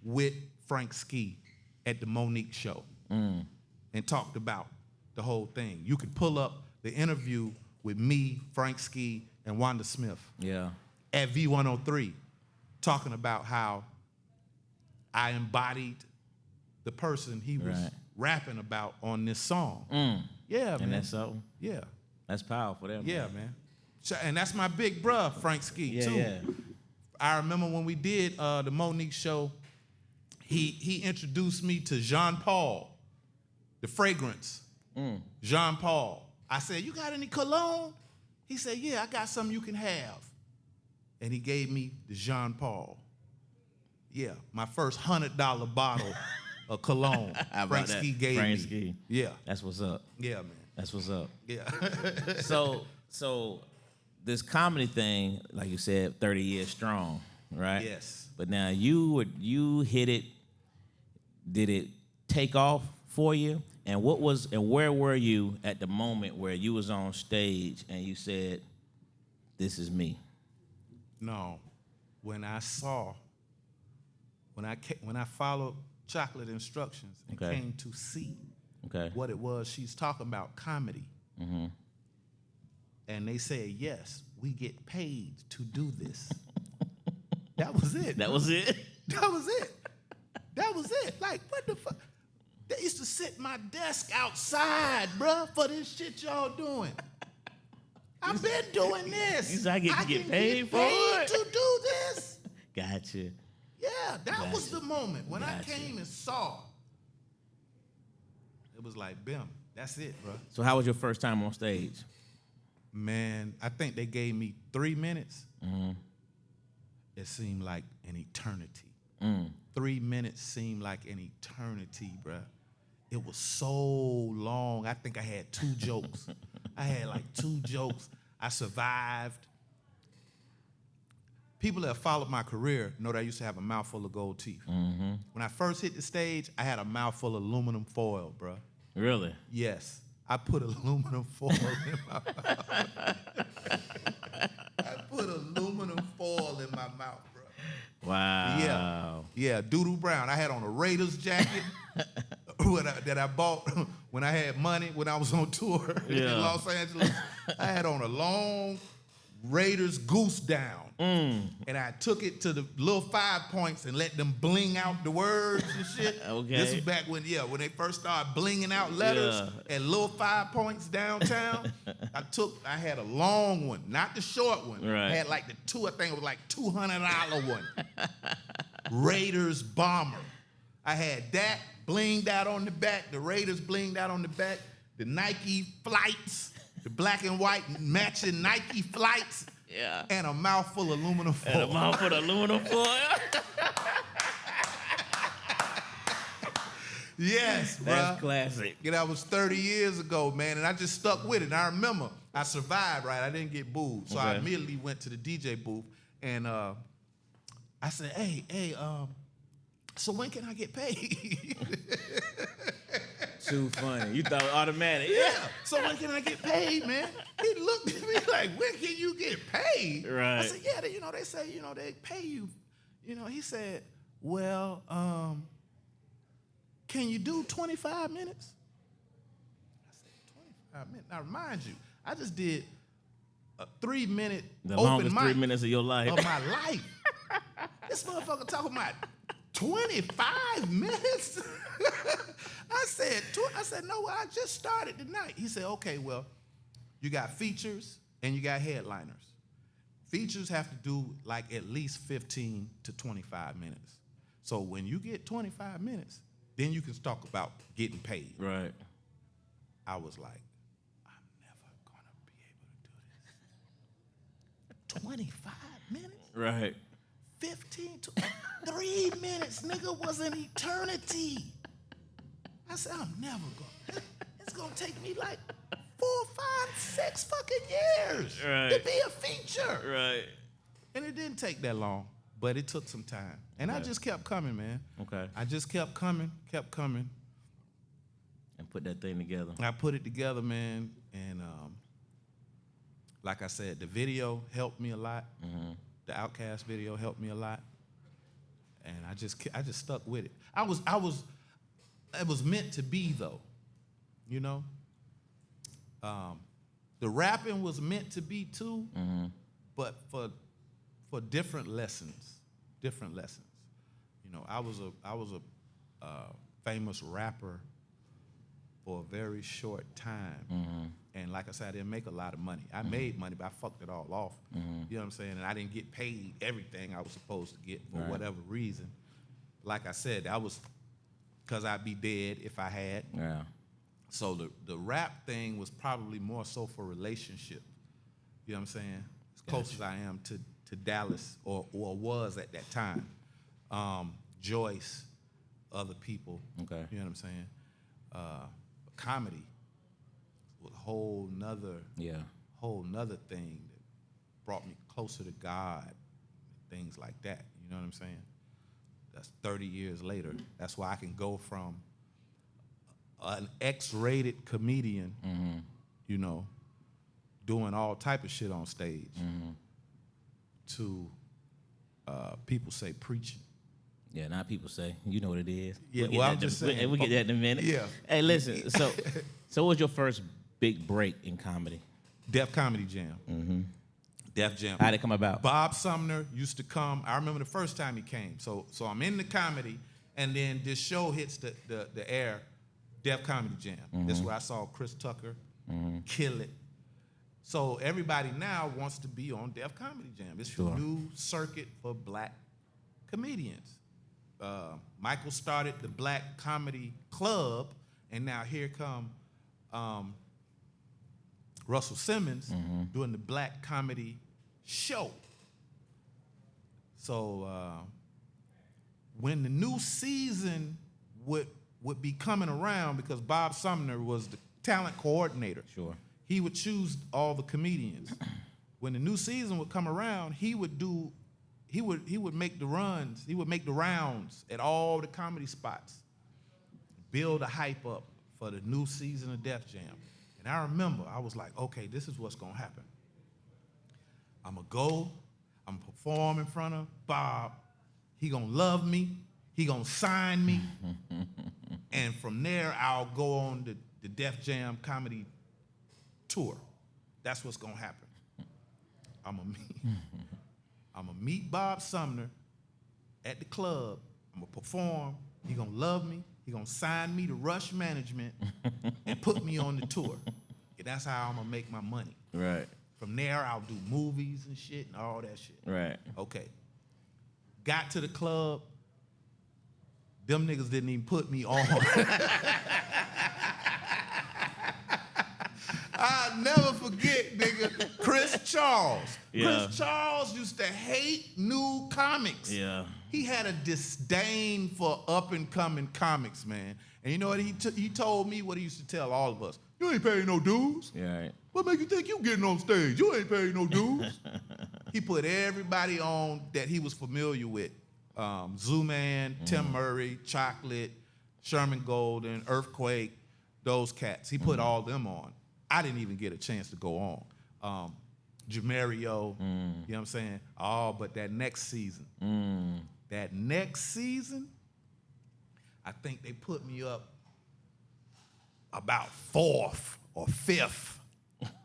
with Frank Ski at the Monique show and talked about the whole thing. You could pull up the interview with me, Frank Ski, and Wanda Smith. Yeah. At V103, talking about how I embodied the person he was rapping about on this song. Yeah, man. And that's so? Yeah. That's powerful there, man. Yeah, man. So, and that's my big bruh, Frank Ski, too. Yeah. I remember when we did the Monique show, he introduced me to Jean Paul, the fragrance. Jean Paul. I said, you got any cologne? He said, yeah, I got something you can have. And he gave me the Jean Paul. Yeah, my first $100 bottle of cologne. Frank Ski gave me. Ski. Yeah. That's what's up. Yeah, man. That's what's up. Yeah. So this comedy thing, like you said, 30 years strong, right? Yes. But now you hit it. Did it take off for you? And where were you at the moment where you was on stage and you said, "This is me"? No, when I followed chocolate instructions and came to see what it was she's talking about, comedy, and they said, yes, we get paid to do this. That was it. That was it? That was it. That was it. Like, what the fuck? They used to sit my desk outside, bruh, for this shit y'all doing. I've been doing this. You said I can get paid for paid it? to do this. Gotcha. Yeah, that was Gotcha. the moment when I Gotcha. came and saw. It was like, bim, that's it, bro. So how was your first time on stage? Man, I think they gave me 3 minutes. Mm-hmm. It seemed like an eternity. Mm. 3 minutes seemed like an eternity, bruh. It was so long. I think I had 2 jokes. I had like 2 jokes. I survived. People that followed my career know that I used to have a mouthful of gold teeth. Mm-hmm. When I first hit the stage, I had a mouthful of aluminum foil, bruh. Really? Yes. I put aluminum foil in my mouth. I put aluminum foil in my mouth, bro. Wow. Yeah, Doodoo Brown. I had on a Raiders jacket that I bought when I had money when I was on tour in Los Angeles. I had on a long Raiders goose down. And I took it to the little 5 points and let them bling out the words and shit. Okay. This was back when they first started blinging out letters at little 5 points downtown. I had a long one, not the short one. Right. I had like the two, I think it was like $200 one. Raiders bomber. I had that blinged out on the back, the Raiders blinged out on the back, the Nike flights, the black and white matching Nike flights. Yeah. And a mouthful of aluminum foil. And a mouthful of aluminum foil. Yes, bro. That's classic. Yeah, that was 30 years ago, man, and I just stuck with it. And I remember I survived, right? I didn't get booed. So I immediately went to the DJ booth, and I said, hey, so when can I get paid? Too funny. You thought it was automatic. Yeah. So when can I get paid, man? He looked at me like, when can you get paid? Right. I said, yeah, they say, they pay you. He said, well, can you do 25 minutes? I said, 25 minutes? Now, remind you, I just did a 3-minute The open longest mic 3 minutes of your life. of my life. This motherfucker talking about 25 minutes? I said, no, I just started tonight. He said, okay, well, you got features and you got headliners. Features have to do like at least 15 to 25 minutes. So when you get 25 minutes, then you can talk about getting paid. Right. I was like, I'm never gonna be able to do this. 25 minutes? Right. 15 to 3 minutes, nigga, was an eternity. I said, I'm never going. It's going to take me like 4, 5, 6 fucking years to be a feature. Right. And it didn't take that long, but it took some time. And I just kept coming, man. Okay. I just kept coming. And put that thing together. I put it together, man. And like I said, the video helped me a lot. Mm-hmm. The OutKast video helped me a lot. And I just stuck with it. It was meant to be, though, The rapping was meant to be too, but for different lessons. I was a famous rapper for a very short time. And like I said, I didn't make a lot of money. I made money, but I fucked it all off. You know what I'm saying? And I didn't get paid everything I was supposed to get for whatever reason. Like I said, that was because I'd be dead if I had. Yeah. So the rap thing was probably more so for relationship. You know what I'm saying? As close as I am to Dallas, or was at that time. Joyce, other people. Okay. You know what I'm saying? Comedy was a whole nother thing that brought me closer to God, things like that. You know what I'm saying? That's 30 years later. That's why I can go from an X-rated comedian, doing all type of shit on stage, to people say preaching. Yeah, now people say, you know what it is. Yeah, we'll I'm just saying. We'll get that in a minute. Yeah. Hey, listen, so what was your first big break in comedy? Def Comedy Jam. Def Jam. How'd it come about? Bob Sumner used to come. I remember the first time he came. So I'm in the comedy, And then this show hits the air, Def Comedy Jam. This is where I saw Chris Tucker kill it. So everybody now wants to be on Def Comedy Jam. It's the new circuit for black comedians. Michael started the Black Comedy Club, and now here come Russell Simmons doing the Black Comedy Show. So when the new season would be coming around, because Bob Sumner was the talent coordinator. Sure. He would choose all the comedians. When the new season would come around, he would make the runs. He would make the rounds at all the comedy spots, build a hype up for the new season of Def Jam. And I remember, I was like, okay, this is what's gonna happen. I'm gonna go, I'm gonna perform in front of Bob. He gonna love me. He gonna sign me. And from there, I'll go on the Def Jam comedy tour. That's what's gonna happen. I'm gonna meet Bob Sumner at the club. I'm gonna perform. He gonna love me. He gonna sign me to Rush Management and put me on the tour. And that's how I'm gonna make my money. Right. From there, I'll do movies and shit and all that shit. Right. Okay. Got to the club. Them niggas didn't even put me on. I'll never forget, nigga, Chris Charles. Yeah. Chris Charles used to hate new comics. Yeah. He had a disdain for up-and-coming comics, man. And you know what? He told me what he used to tell all of us. You ain't paying no dues. Yeah, right. What make you think you getting on stage? You ain't paying no dues. He put everybody on that he was familiar with. Zoo-Man, Tim Murray, Chocolate, Sherman Golden, Earthquake, those cats. He put all them on. I didn't even get a chance to go on. Jamario, you know what I'm saying? Oh, but that next season, I think they put me up about 4th or 5th.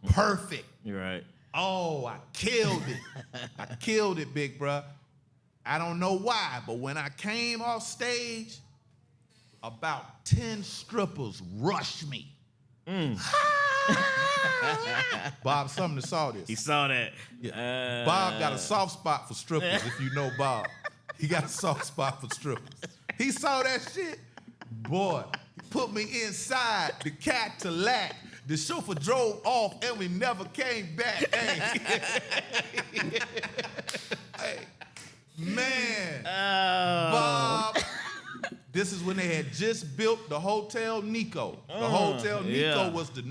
Perfect. You're right. Oh, I killed it. I killed it, big bruh. I don't know why, but when I came off stage, about 10 strippers rushed me. Bob Sumner saw this. He saw that. Yeah. Bob got a soft spot for strippers, if you know Bob. He got a soft spot for strippers. He saw that shit. Boy, he put me inside the Cadillac. The chauffeur drove off and we never came back. Hey. Hey. Man. Bob. This is when they had just built the Hotel Nico. The Hotel Nico was the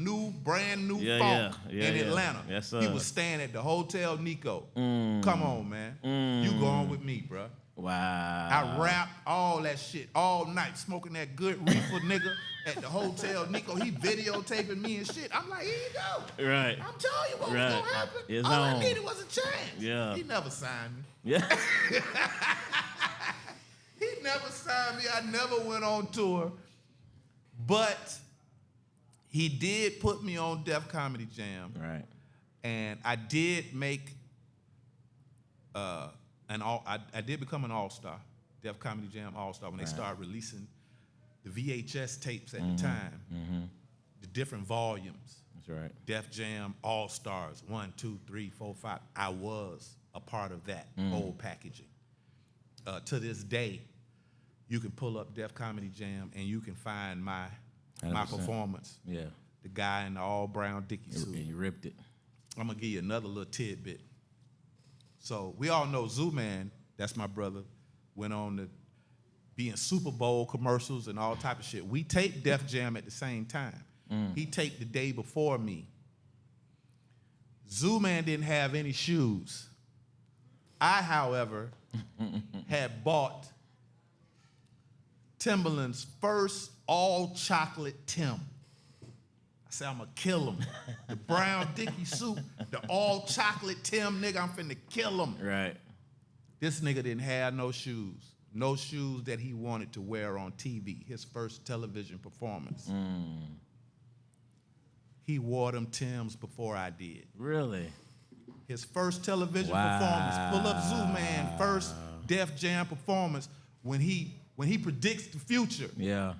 brand new funk in Atlanta. Yes, sir. He was staying at the Hotel Nico. Come on, man. You going with me, bruh. Wow. I rapped all that shit all night, smoking that good reefer nigga at the Hotel Nico. He videotaping me and shit. I'm like, here you go. Right. I'm telling you what was gonna happen. It's all on. I needed was a chance. Yeah. He never signed me. Yeah. He never signed me. I never went on tour. But he did put me on Def Comedy Jam. Right. And I did make I did become an all-star, Def Comedy Jam all-star, when they started releasing the VHS tapes at the time, the different volumes. That's right. Def Jam All-Stars, 1, 2, 3, 4, 5. I was a part of that whole packaging. To this day, you can pull up Def Comedy Jam and you can find my 100%. Performance. Yeah. The guy in the all-brown Dickie suit. And you ripped it. I'm gonna give you another little tidbit. So we all know Zoo-Man, that's my brother, went on to be in Super Bowl commercials and all type of shit. We taped Def Jam at the same time. He taped the day before me. Zoo-Man didn't have any shoes. I, however, had bought Timberland's first all-chocolate Tim. I said, I'm gonna kill him. The brown Dickie suit, the all-chocolate Tim, nigga, I'm finna kill him. Right. This nigga didn't have no shoes. No shoes that he wanted to wear on TV, his first television performance. He wore them Tims before I did. Really? His first television performance, pull up Zoo-Man, first Def Jam performance, when he when he predicts the future. Yeah.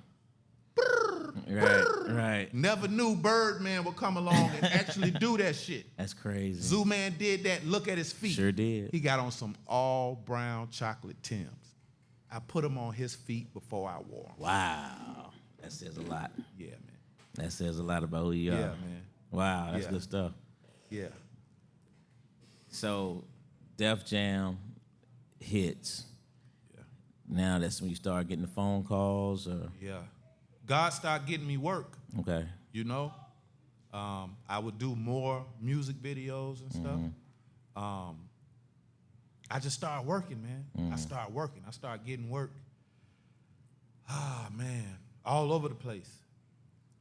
Right. Never knew Birdman would come along and actually do that shit. That's crazy. Zoo Man did that. Look at his feet. Sure did. He got on some all brown chocolate Timbs. I put them on his feet before I wore them. Wow. That says a lot. Yeah, man. That says a lot about who you are. Yeah, man. Wow, that's Yeah. good stuff. Yeah. So, Def Jam hits. Yeah. Now that's when you start getting the phone calls, or Yeah. God started getting me work, okay. you know? I would do more music videos and stuff. I just started working, man. I started working. I started getting work. Ah, man. All over the place.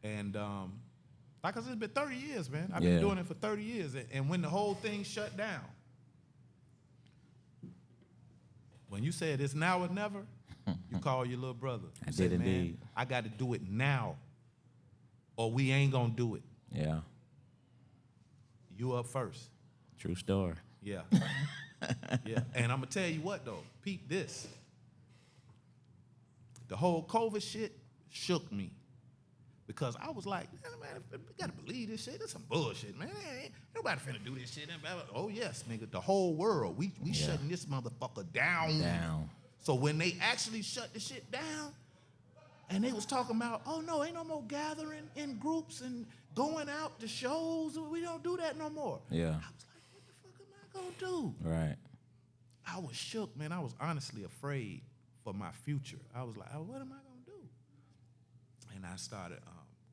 And like I said, it's been 30 years, man. I've been doing it for 30 years. And when the whole thing shut down, when you said it's now or never, you call your little brother. I said, did man, indeed. I got to do it now or we ain't going to do it. Yeah. You up first. True story. Yeah. Yeah. And I'm going to tell you what, though. Peep this. The whole COVID shit shook me. Because I was like, man, we got to believe this shit. That's some bullshit, man. Ain't nobody finna do this shit. Oh, yes, nigga. The whole world. We shutting this motherfucker down. So when they actually shut the shit down, and they was talking about, oh, no, ain't no more gathering in groups and going out to shows. We don't do that no more. Yeah. I was like, what the fuck am I going to do? Right. I was shook, man. I was honestly afraid for my future. I was like, oh, what am I going to do? And I started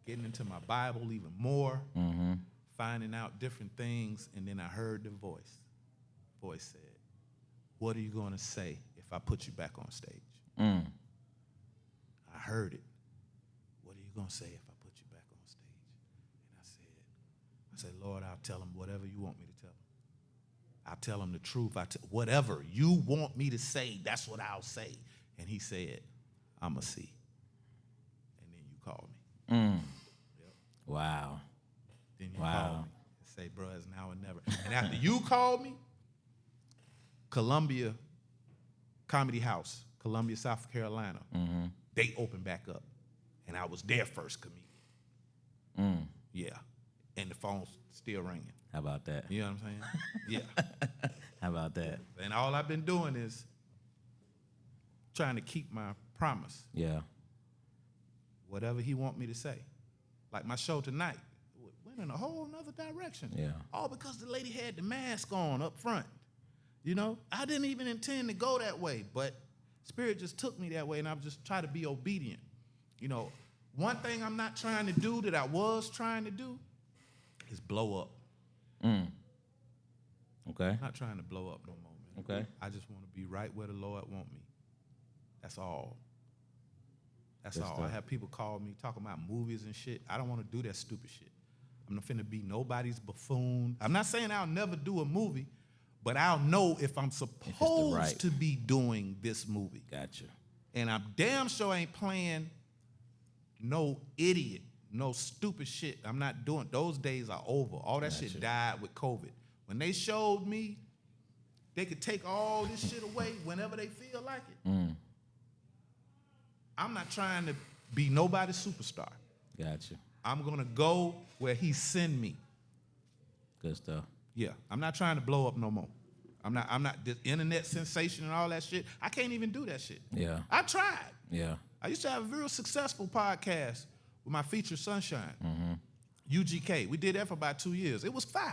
getting into my Bible even more, finding out different things, and then I heard the voice. Voice said, what are you going to say if I put you back on stage? I heard it. What are you going to say if I put you back on stage? And I said, Lord, I'll tell them whatever you want me to tell them. I'll tell them the truth. Whatever you want me to say, that's what I'll say. And he said, I'm going to see. And then you called me. Yep. Wow. Then you called me and say, bro, it's now or never. And after you called me, Columbia Comedy House, Columbia, South Carolina, they opened back up. And I was their first comedian. Yeah. And the phone's still ringing. How about that? You know what I'm saying? Yeah. How about that? And all I've been doing is trying to keep my promise. Yeah. Whatever he want me to say. Like my show tonight went in a whole nother direction. Yeah. All because the lady had the mask on up front. You know, I didn't even intend to go that way, but Spirit just took me that way, and I was just trying to be obedient. You know, one thing I'm not trying to do that I was trying to do is blow up. Okay. I'm not trying to blow up no more, man. Okay. I just want to be right where the Lord want me. That's all. That's Good all. stuff. I have people call me talking about movies and shit. I don't want to do that stupid shit. I'm not finna be nobody's buffoon. I'm not saying I'll never do a movie, but I'll know if I'm supposed to be doing this movie. Gotcha. And I'm damn sure ain't playing no idiot, no stupid shit. I'm not doing. Those days are over. All that shit died with COVID. When they showed me they could take all this shit away whenever they feel like it. I'm not trying to be nobody's superstar. Gotcha. I'm gonna go where he send me. Good stuff. Yeah, I'm not trying to blow up no more. I'm not this internet sensation and all that shit. I can't even do that shit. Yeah. I tried. Yeah. I used to have a real successful podcast with my feature Sunshine. UGK. We did that for about 2 years. It was fine.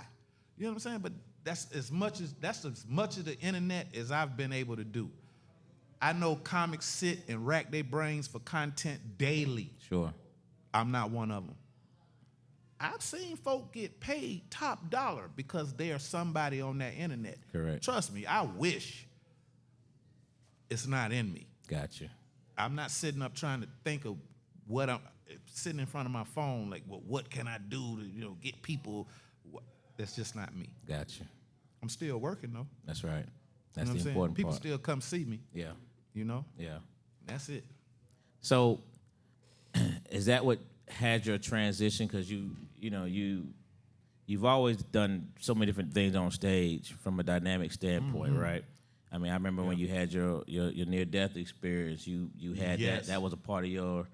You know what I'm saying? But that's as much of the internet as I've been able to do. I know comics sit and rack their brains for content daily. Sure. I'm not one of them. I've seen folk get paid top dollar because they are somebody on that internet. Correct. Trust me, I wish it's not in me. Gotcha. I'm not sitting up trying to think of what I'm sitting in front of my phone like, well, what can I do to get people? That's just not me. Gotcha. I'm still working though. That's right. That's You know the what I'm important saying? People part. still come see me. Yeah. You know? Yeah. That's it. So, is that what had your transition? Because you've always done so many different things on stage from a dynamic standpoint, right? I mean, I remember when you had your near death experience. You had Yes. that was a part of your.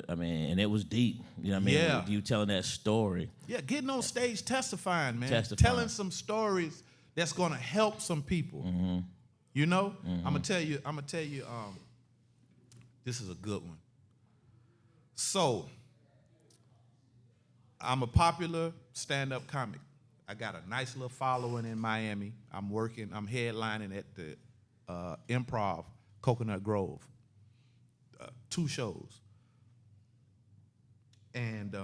I mean, and it was deep. You know what I mean? Yeah. You telling that story. Yeah, getting on stage testifying, man. Testifying. Telling some stories that's gonna help some people. Mm-hmm. You know? I'm gonna tell you, this is a good one. So, I'm a popular stand-up comic. I got a nice little following in Miami. I'm headlining at the Improv, Coconut Grove. 2 shows. And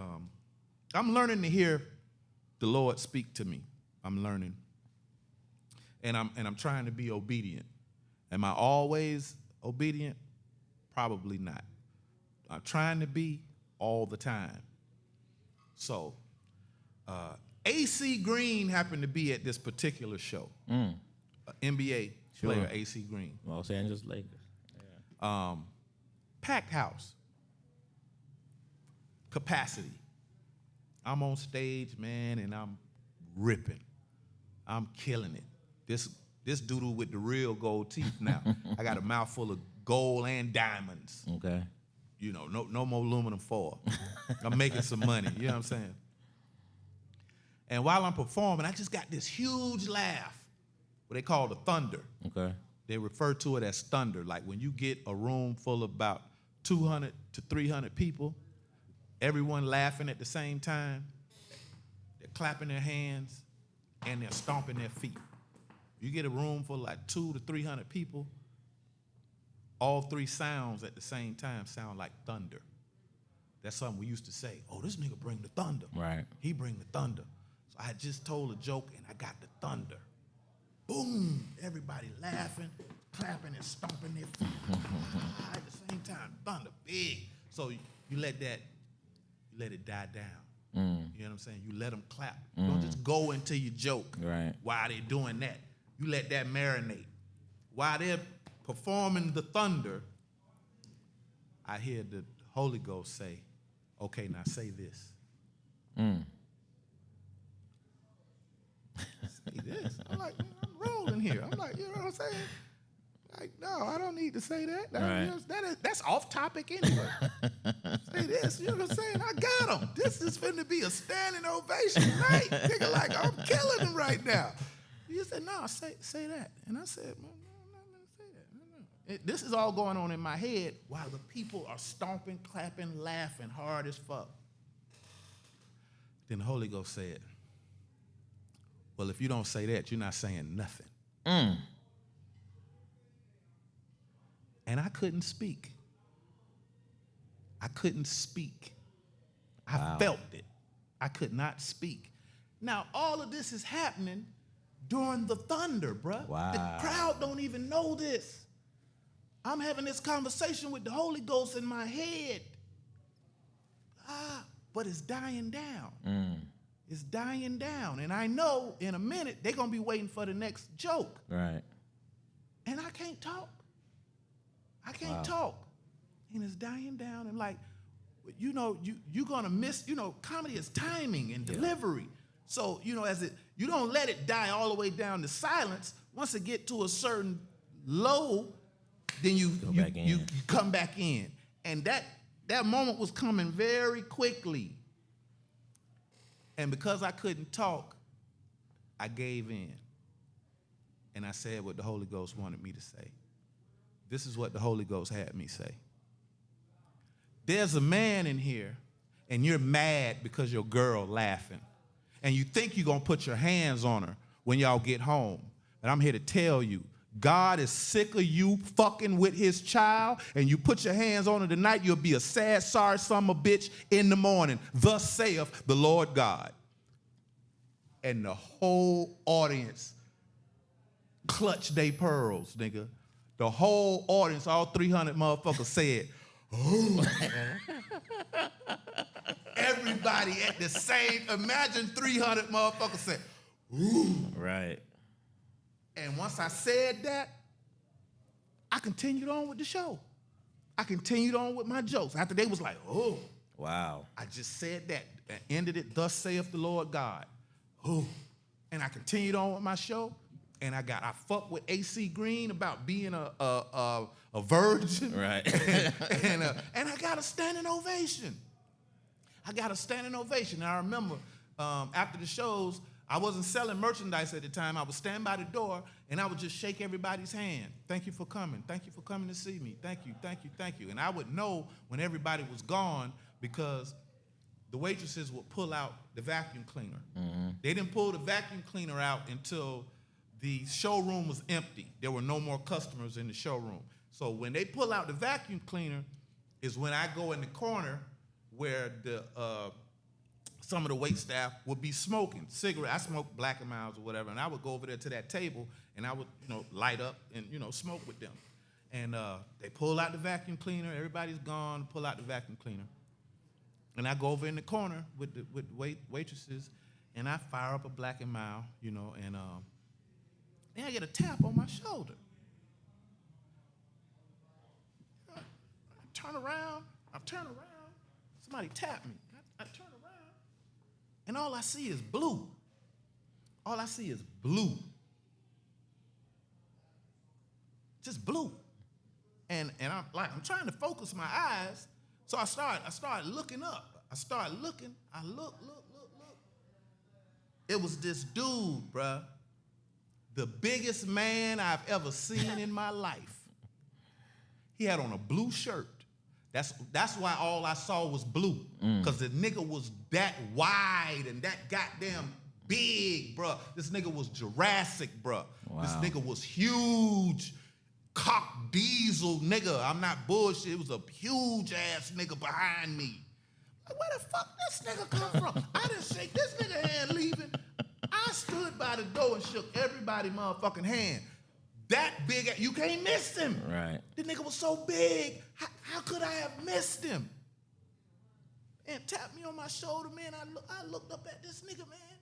I'm learning to hear the Lord speak to me. I'm learning. And I'm trying to be obedient. Am I always obedient? Probably not. I'm trying to be all the time. So, AC Green happened to be at this particular show. NBA player AC Green. Los Angeles Lakers. Packed house. Capacity. I'm on stage, man, and I'm ripping. I'm killing it. This doodle with the real gold teeth now. I got a mouthful of gold and diamonds. Okay. You know, no more aluminum foil. I'm making some money, you know what I'm saying? And while I'm performing, I just got this huge laugh, what they call the thunder. Okay. They refer to it as thunder. Like when you get a room full of about 200 to 300 people, everyone laughing at the same time, they're clapping their hands, and they're stomping their feet. You get a room full of like 200 to 300 people, all 3 sounds at the same time sound like thunder. That's something we used to say. Oh, this nigga bring the thunder. Right. He bring the thunder. So I had just told a joke, and I got the thunder. Boom! Everybody laughing, clapping, and stomping their feet. At the same time, thunder, big. So you let it die down. You know what I'm saying? You let them clap. You don't just go into your joke while they're doing that. You let that marinate. While they're performing the thunder, I hear the Holy Ghost say, okay, now say this. Say this. I'm like, man, I'm rolling here. I'm like, you know what I'm saying? Like, no, I don't need to say that. That's off topic anyway. Say this, you know what I'm saying? I got him. This is finna be a standing ovation tonight. Nigga, like, I'm killing him right now. He said, no, say that. And I said, no, I'm not gonna say that. No. This is all going on in my head while the people are stomping, clapping, laughing hard as fuck. Then the Holy Ghost said, well, if you don't say that, you're not saying nothing. And I couldn't speak. I couldn't speak. I felt it. I could not speak. Now, all of this is happening during the thunder, bruh. Wow. The crowd don't even know this. I'm having this conversation with the Holy Ghost in my head. But it's dying down. It's dying down. And I know in a minute they're going to be waiting for the next joke. Right. And I can't talk. I can't talk. And it's dying down. And like, you know, you're going to miss, you know, comedy is timing and delivery. So, you know, you don't let it die all the way down to silence. Once it get to a certain low, then you come back in. And that moment was coming very quickly. And because I couldn't talk, I gave in. And I said what the Holy Ghost wanted me to say. This is what the Holy Ghost had me say. There's a man in here, and you're mad because your girl laughing. And you think you're going to put your hands on her when y'all get home. And I'm here to tell you, God is sick of you fucking with his child, and you put your hands on her tonight, you'll be a sad, sorry son of a bitch in the morning. Thus saith the Lord God. And the whole audience clutched their pearls, nigga. The whole audience, all 300 motherfuckers said, oh. Everybody at the same, imagine 300 motherfuckers said, ooh. Right. And once I said that, I continued on with the show. I continued on with my jokes. After they was like, oh. Wow. I just said that and ended it, thus saith the Lord God. Oh. And I continued on with my show. And I fucked with AC Green about being a virgin. Right. and I got a standing ovation. And I remember after the shows, I wasn't selling merchandise at the time. I would stand by the door and I would just shake everybody's hand. Thank you for coming. Thank you for coming to see me. Thank you, thank you, thank you. And I would know when everybody was gone because the waitresses would pull out the vacuum cleaner. Mm-hmm. They didn't pull the vacuum cleaner out until the showroom was empty. There were no more customers in the showroom. So when they pull out the vacuum cleaner is when I go in the corner where the some of the wait staff would be smoking cigarette. I smoked Black & Milds or whatever, and I would go over there to that table and I would, light up and, smoke with them. And they pull out the vacuum cleaner. Everybody's gone. Pull out the vacuum cleaner. And I go over in the corner with waitresses, and I fire up a Black & Mild, and then I get a tap on my shoulder. I turn around. Somebody tapped me. I turn around, and all I see is blue. Just blue. And I'm trying to focus my eyes, so I started looking up. I look. It was this dude, bruh. The biggest man I've ever seen in my life. He had on a blue shirt. That's why all I saw was blue. Because the nigga was that wide and that goddamn big, bruh. This nigga was Jurassic, bruh. Wow. This nigga was huge. Cock diesel nigga. I'm not bullshit. It was a huge ass nigga behind me. Like, where the fuck this nigga come from? I didn't shake this nigga hand leaving. I stood by the door and shook everybody's motherfucking hand. That big, you can't miss him. Right. The nigga was so big. How could I have missed him? And tapped me on my shoulder, man. I looked up at this nigga, man.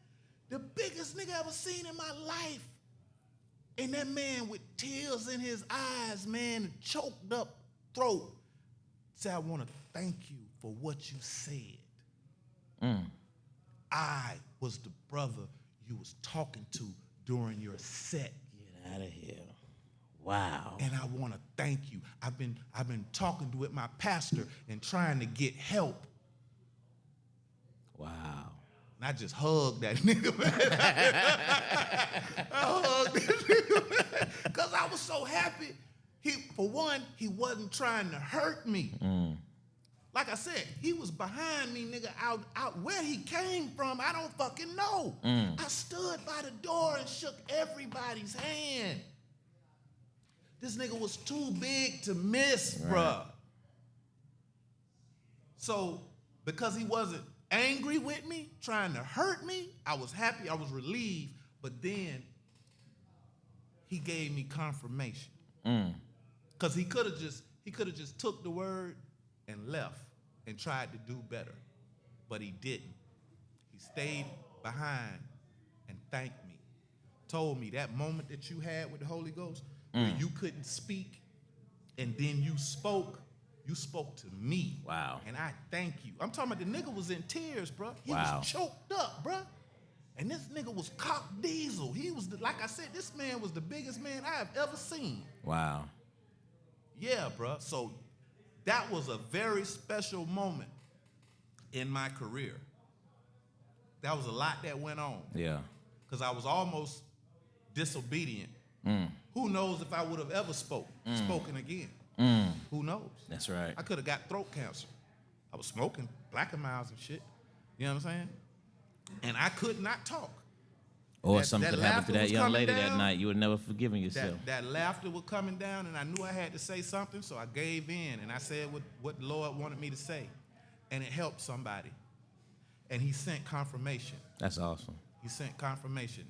The biggest nigga I ever seen in my life. And that man with tears in his eyes, man, choked up throat, said, I want to thank you for what you said. I was the brother you was talking to during your set. Get out of here. Wow. And I want to thank you. I've been talking with my pastor and trying to get help. Wow. And I just hugged that nigga, man. I hugged that nigga, man, because I was so happy. For one, he wasn't trying to hurt me. Like I said, he was behind me, nigga, out where he came from, I don't fucking know. I stood by the door and shook everybody's hand. This nigga was too big to miss, bruh. So, because he wasn't angry with me, trying to hurt me, I was happy, I was relieved, but then he gave me confirmation. Because he could have just took the word and left and tried to do better, but he didn't. He stayed behind and thanked me. Told me that moment that you had with the Holy Ghost, where you couldn't speak and then you spoke to me. Wow. And I thank you. I'm talking about the nigga was in tears, bro. He Wow. was choked up, bro. And this nigga was cock diesel. He was, like I said, this man was the biggest man I have ever seen. Wow. Yeah, bro. So that was a very special moment in my career. That was a lot that went on. Yeah. Because I was almost disobedient. Who knows if I would have ever spoken again? Who knows? That's right. I could have got throat cancer. I was smoking Black & Milds and shit. You know what I'm saying? And I could not talk. Or something could happen to that young lady that down, night. You would never forgiven yourself. That laughter was coming down, and I knew I had to say something, so I gave in, and I said what the Lord wanted me to say. And it helped somebody. And he sent confirmation. That's awesome. He sent confirmation.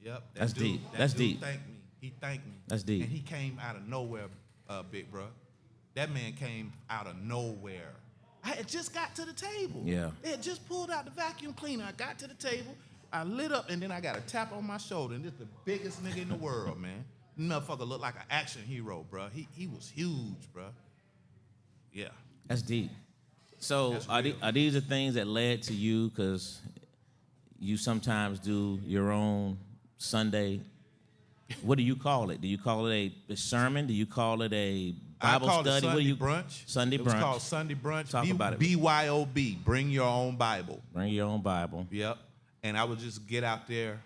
Yep. That's deep. That's deep. Thanked me. He thanked me. That's deep. And he came out of nowhere, big bro. That man came out of nowhere. I had just got to the table. Yeah. They had just pulled out the vacuum cleaner. I got to the table. I lit up, and then I got a tap on my shoulder, and this the biggest nigga in the world, man. Motherfucker looked like an action hero, bro. He was huge, bro. Yeah. That's deep. So are these the things that led to you, because you sometimes do your own Sunday What do you call it? Do you call it a sermon? Do you call it a Bible I call study? it Sunday What do you brunch. Sunday It was brunch. called Sunday brunch. Talk about it. BYOB. Bring your own Bible. Bring your own Bible. Yep. And I would just get out there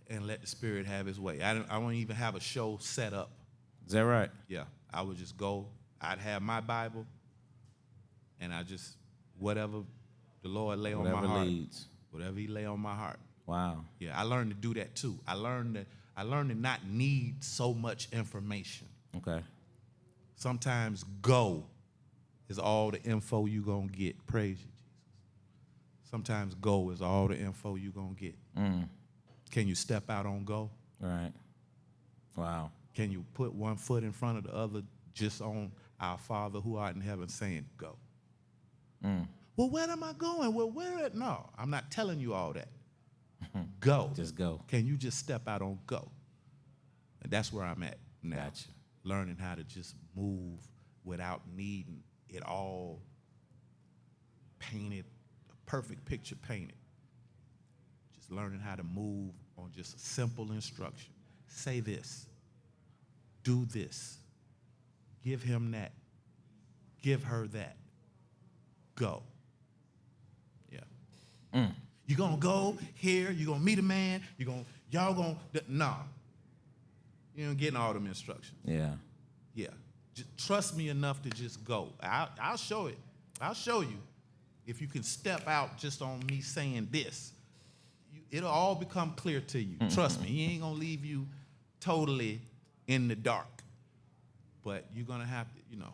and let the Spirit have His way. I wouldn't even have a show set up. Is that right? Yeah. I would just go. I'd have my Bible, and I just whatever the Lord lay on my Whatever heart. leads. Whatever He lay on my heart. Wow. Yeah. I learned to do that too. I learned to not need so much information. Okay. Sometimes go is all the info you gonna get. Praise you, Jesus. Sometimes go is all the info you gonna get. Can you step out on go? Right. Wow. Can you put one foot in front of the other just on our Father who art in heaven saying go? Well, where am I going? Well, where? No, I'm not telling you all that. Go. Just go. Can you just step out on go? And that's where I'm at now. Gotcha. Learning how to just move without needing it all painted, a perfect picture painted. Just learning how to move on just a simple instruction. Say this. Do this. Give him that. Give her that. Go. Yeah. You're going to go here. You're going to meet a man. Y'all going to, no. You ain't getting all them instructions. Yeah. Yeah. Just trust me enough to just go. I'll show it. I'll show you. If you can step out just on me saying this, it'll all become clear to you. Trust me. He ain't going to leave you totally in the dark. But you're going to have to, you're going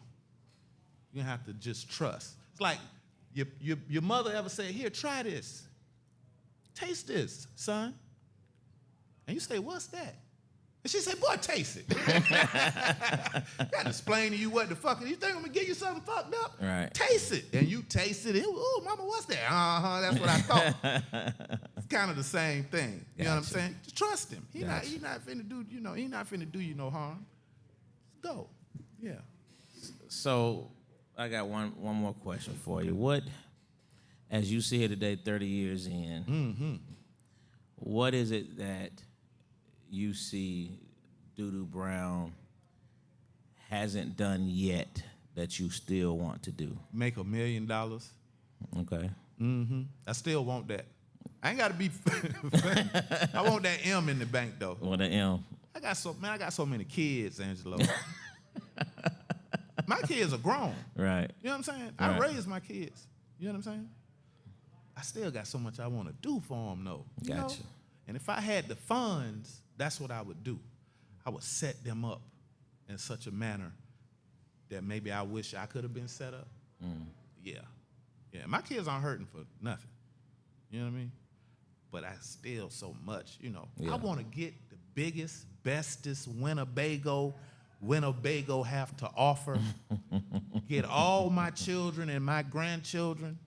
to have to just trust. It's like your mother ever said, here, try this. Taste this, son. And you say, what's that? And she said, boy, taste it. Got to explain to you what the fuck. You think I'm going to give you something fucked up? Right. Taste it. And you taste it. Ooh, mama, what's that? That's what I thought. It's kind of the same thing. You know what I'm saying? Just trust him. He not finna do, he not finna do you no harm. Just go. Yeah. So I got one more question for you. What, as you see here today, 30 years in, what is it that you see Doodoo Brown hasn't done yet that you still want to do? Make $1 million. Okay. I still want that. I ain't got to be. I want that M in the bank though. What an M. I got so many kids, Angelo. My kids are grown. Right. You know what I'm saying? Right. I raised my kids. You know what I'm saying? I still got so much I want to do for them though. You know? Gotcha. And if I had the funds, that's what I would do. I would set them up in such a manner that maybe I wish I could have been set up. Yeah. Yeah. My kids aren't hurting for nothing. You know what I mean? But I still so much, Yeah. I want to get the biggest, bestest Winnebago have to offer. Get all my children and my grandchildren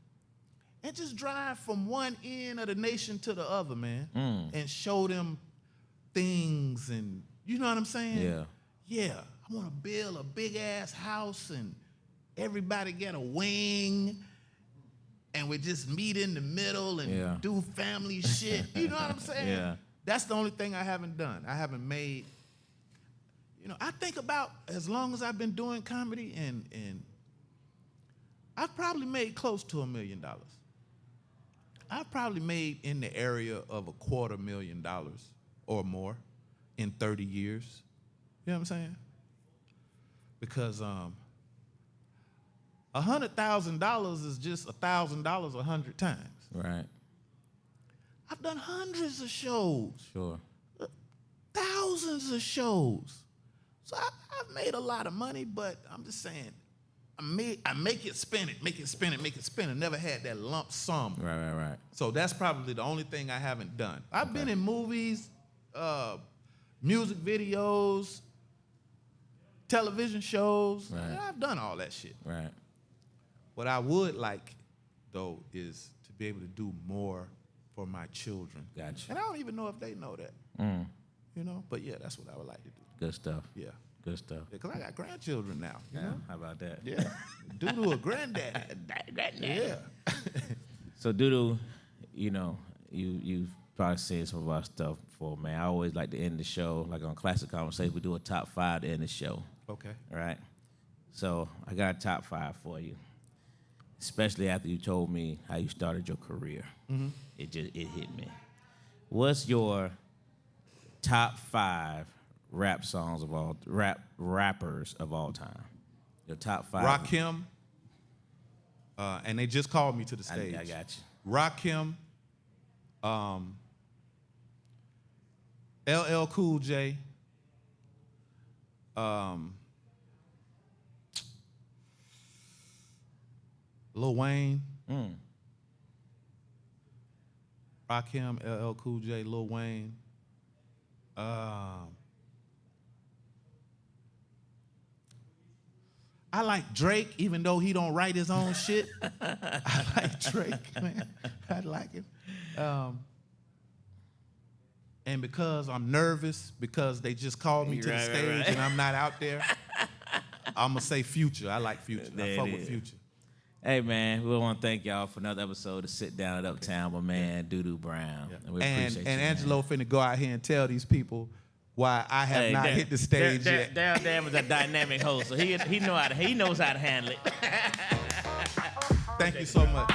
and just drive from one end of the nation to the other, man, and show them things and, you know what I'm saying? Yeah. Yeah, I want to build a big-ass house and everybody get a wing and we just meet in the middle and do family shit. You know what I'm saying? Yeah. That's the only thing I haven't done. I haven't made, I think about as long as I've been doing comedy and I've probably made close to $1 million. I've probably made in the area of $250,000 or more in 30 years. You know what I'm saying? Because $100,000 is just $1,000 100 times. Right. I've done hundreds of shows. Sure. Thousands of shows. So I've made a lot of money, but I'm just saying, I make it spin it, make it spin it, make it spin it. Never had that lump sum. Right. So that's probably the only thing I haven't done. I've been in movies, music videos, television shows. Right. I've done all that shit. Right. What I would like, though, is to be able to do more for my children. Gotcha. And I don't even know if they know that. But yeah, that's what I would like to do. Good stuff. Yeah. Good stuff. Because I got grandchildren now. You know? How about that? Yeah. Doodoo a granddaddy. Yeah. So Doodoo, you've probably seen some of our stuff before, man. I always like to end the show, like on Classic Conversation, we do a top 5 to end the show. Okay. All right? So I got a top 5 for you, especially after you told me how you started your career. Mm-hmm. It hit me. What's your top 5 rappers of all time? Your top 5. Rakim, and they just called me to the stage. I got you. Rakim, LL Cool J, Lil Wayne, Rakim, LL Cool J, Lil Wayne. I like Drake, even though he don't write his own shit. I like Drake, man. I like him. And because I'm nervous, because they just called me to the stage and I'm not out there, I'm going to say Future. I like Future. I fuck with Future. Hey, man, we want to thank y'all for another episode of Sit Down at Uptown with man Doo-Doo Brown. Yeah. And we appreciate you, and Angelo finna go out here and tell these people why I have not hit the stage yet. Daryl Dan was a dynamic host, so he knows how to handle it. Thank you so much.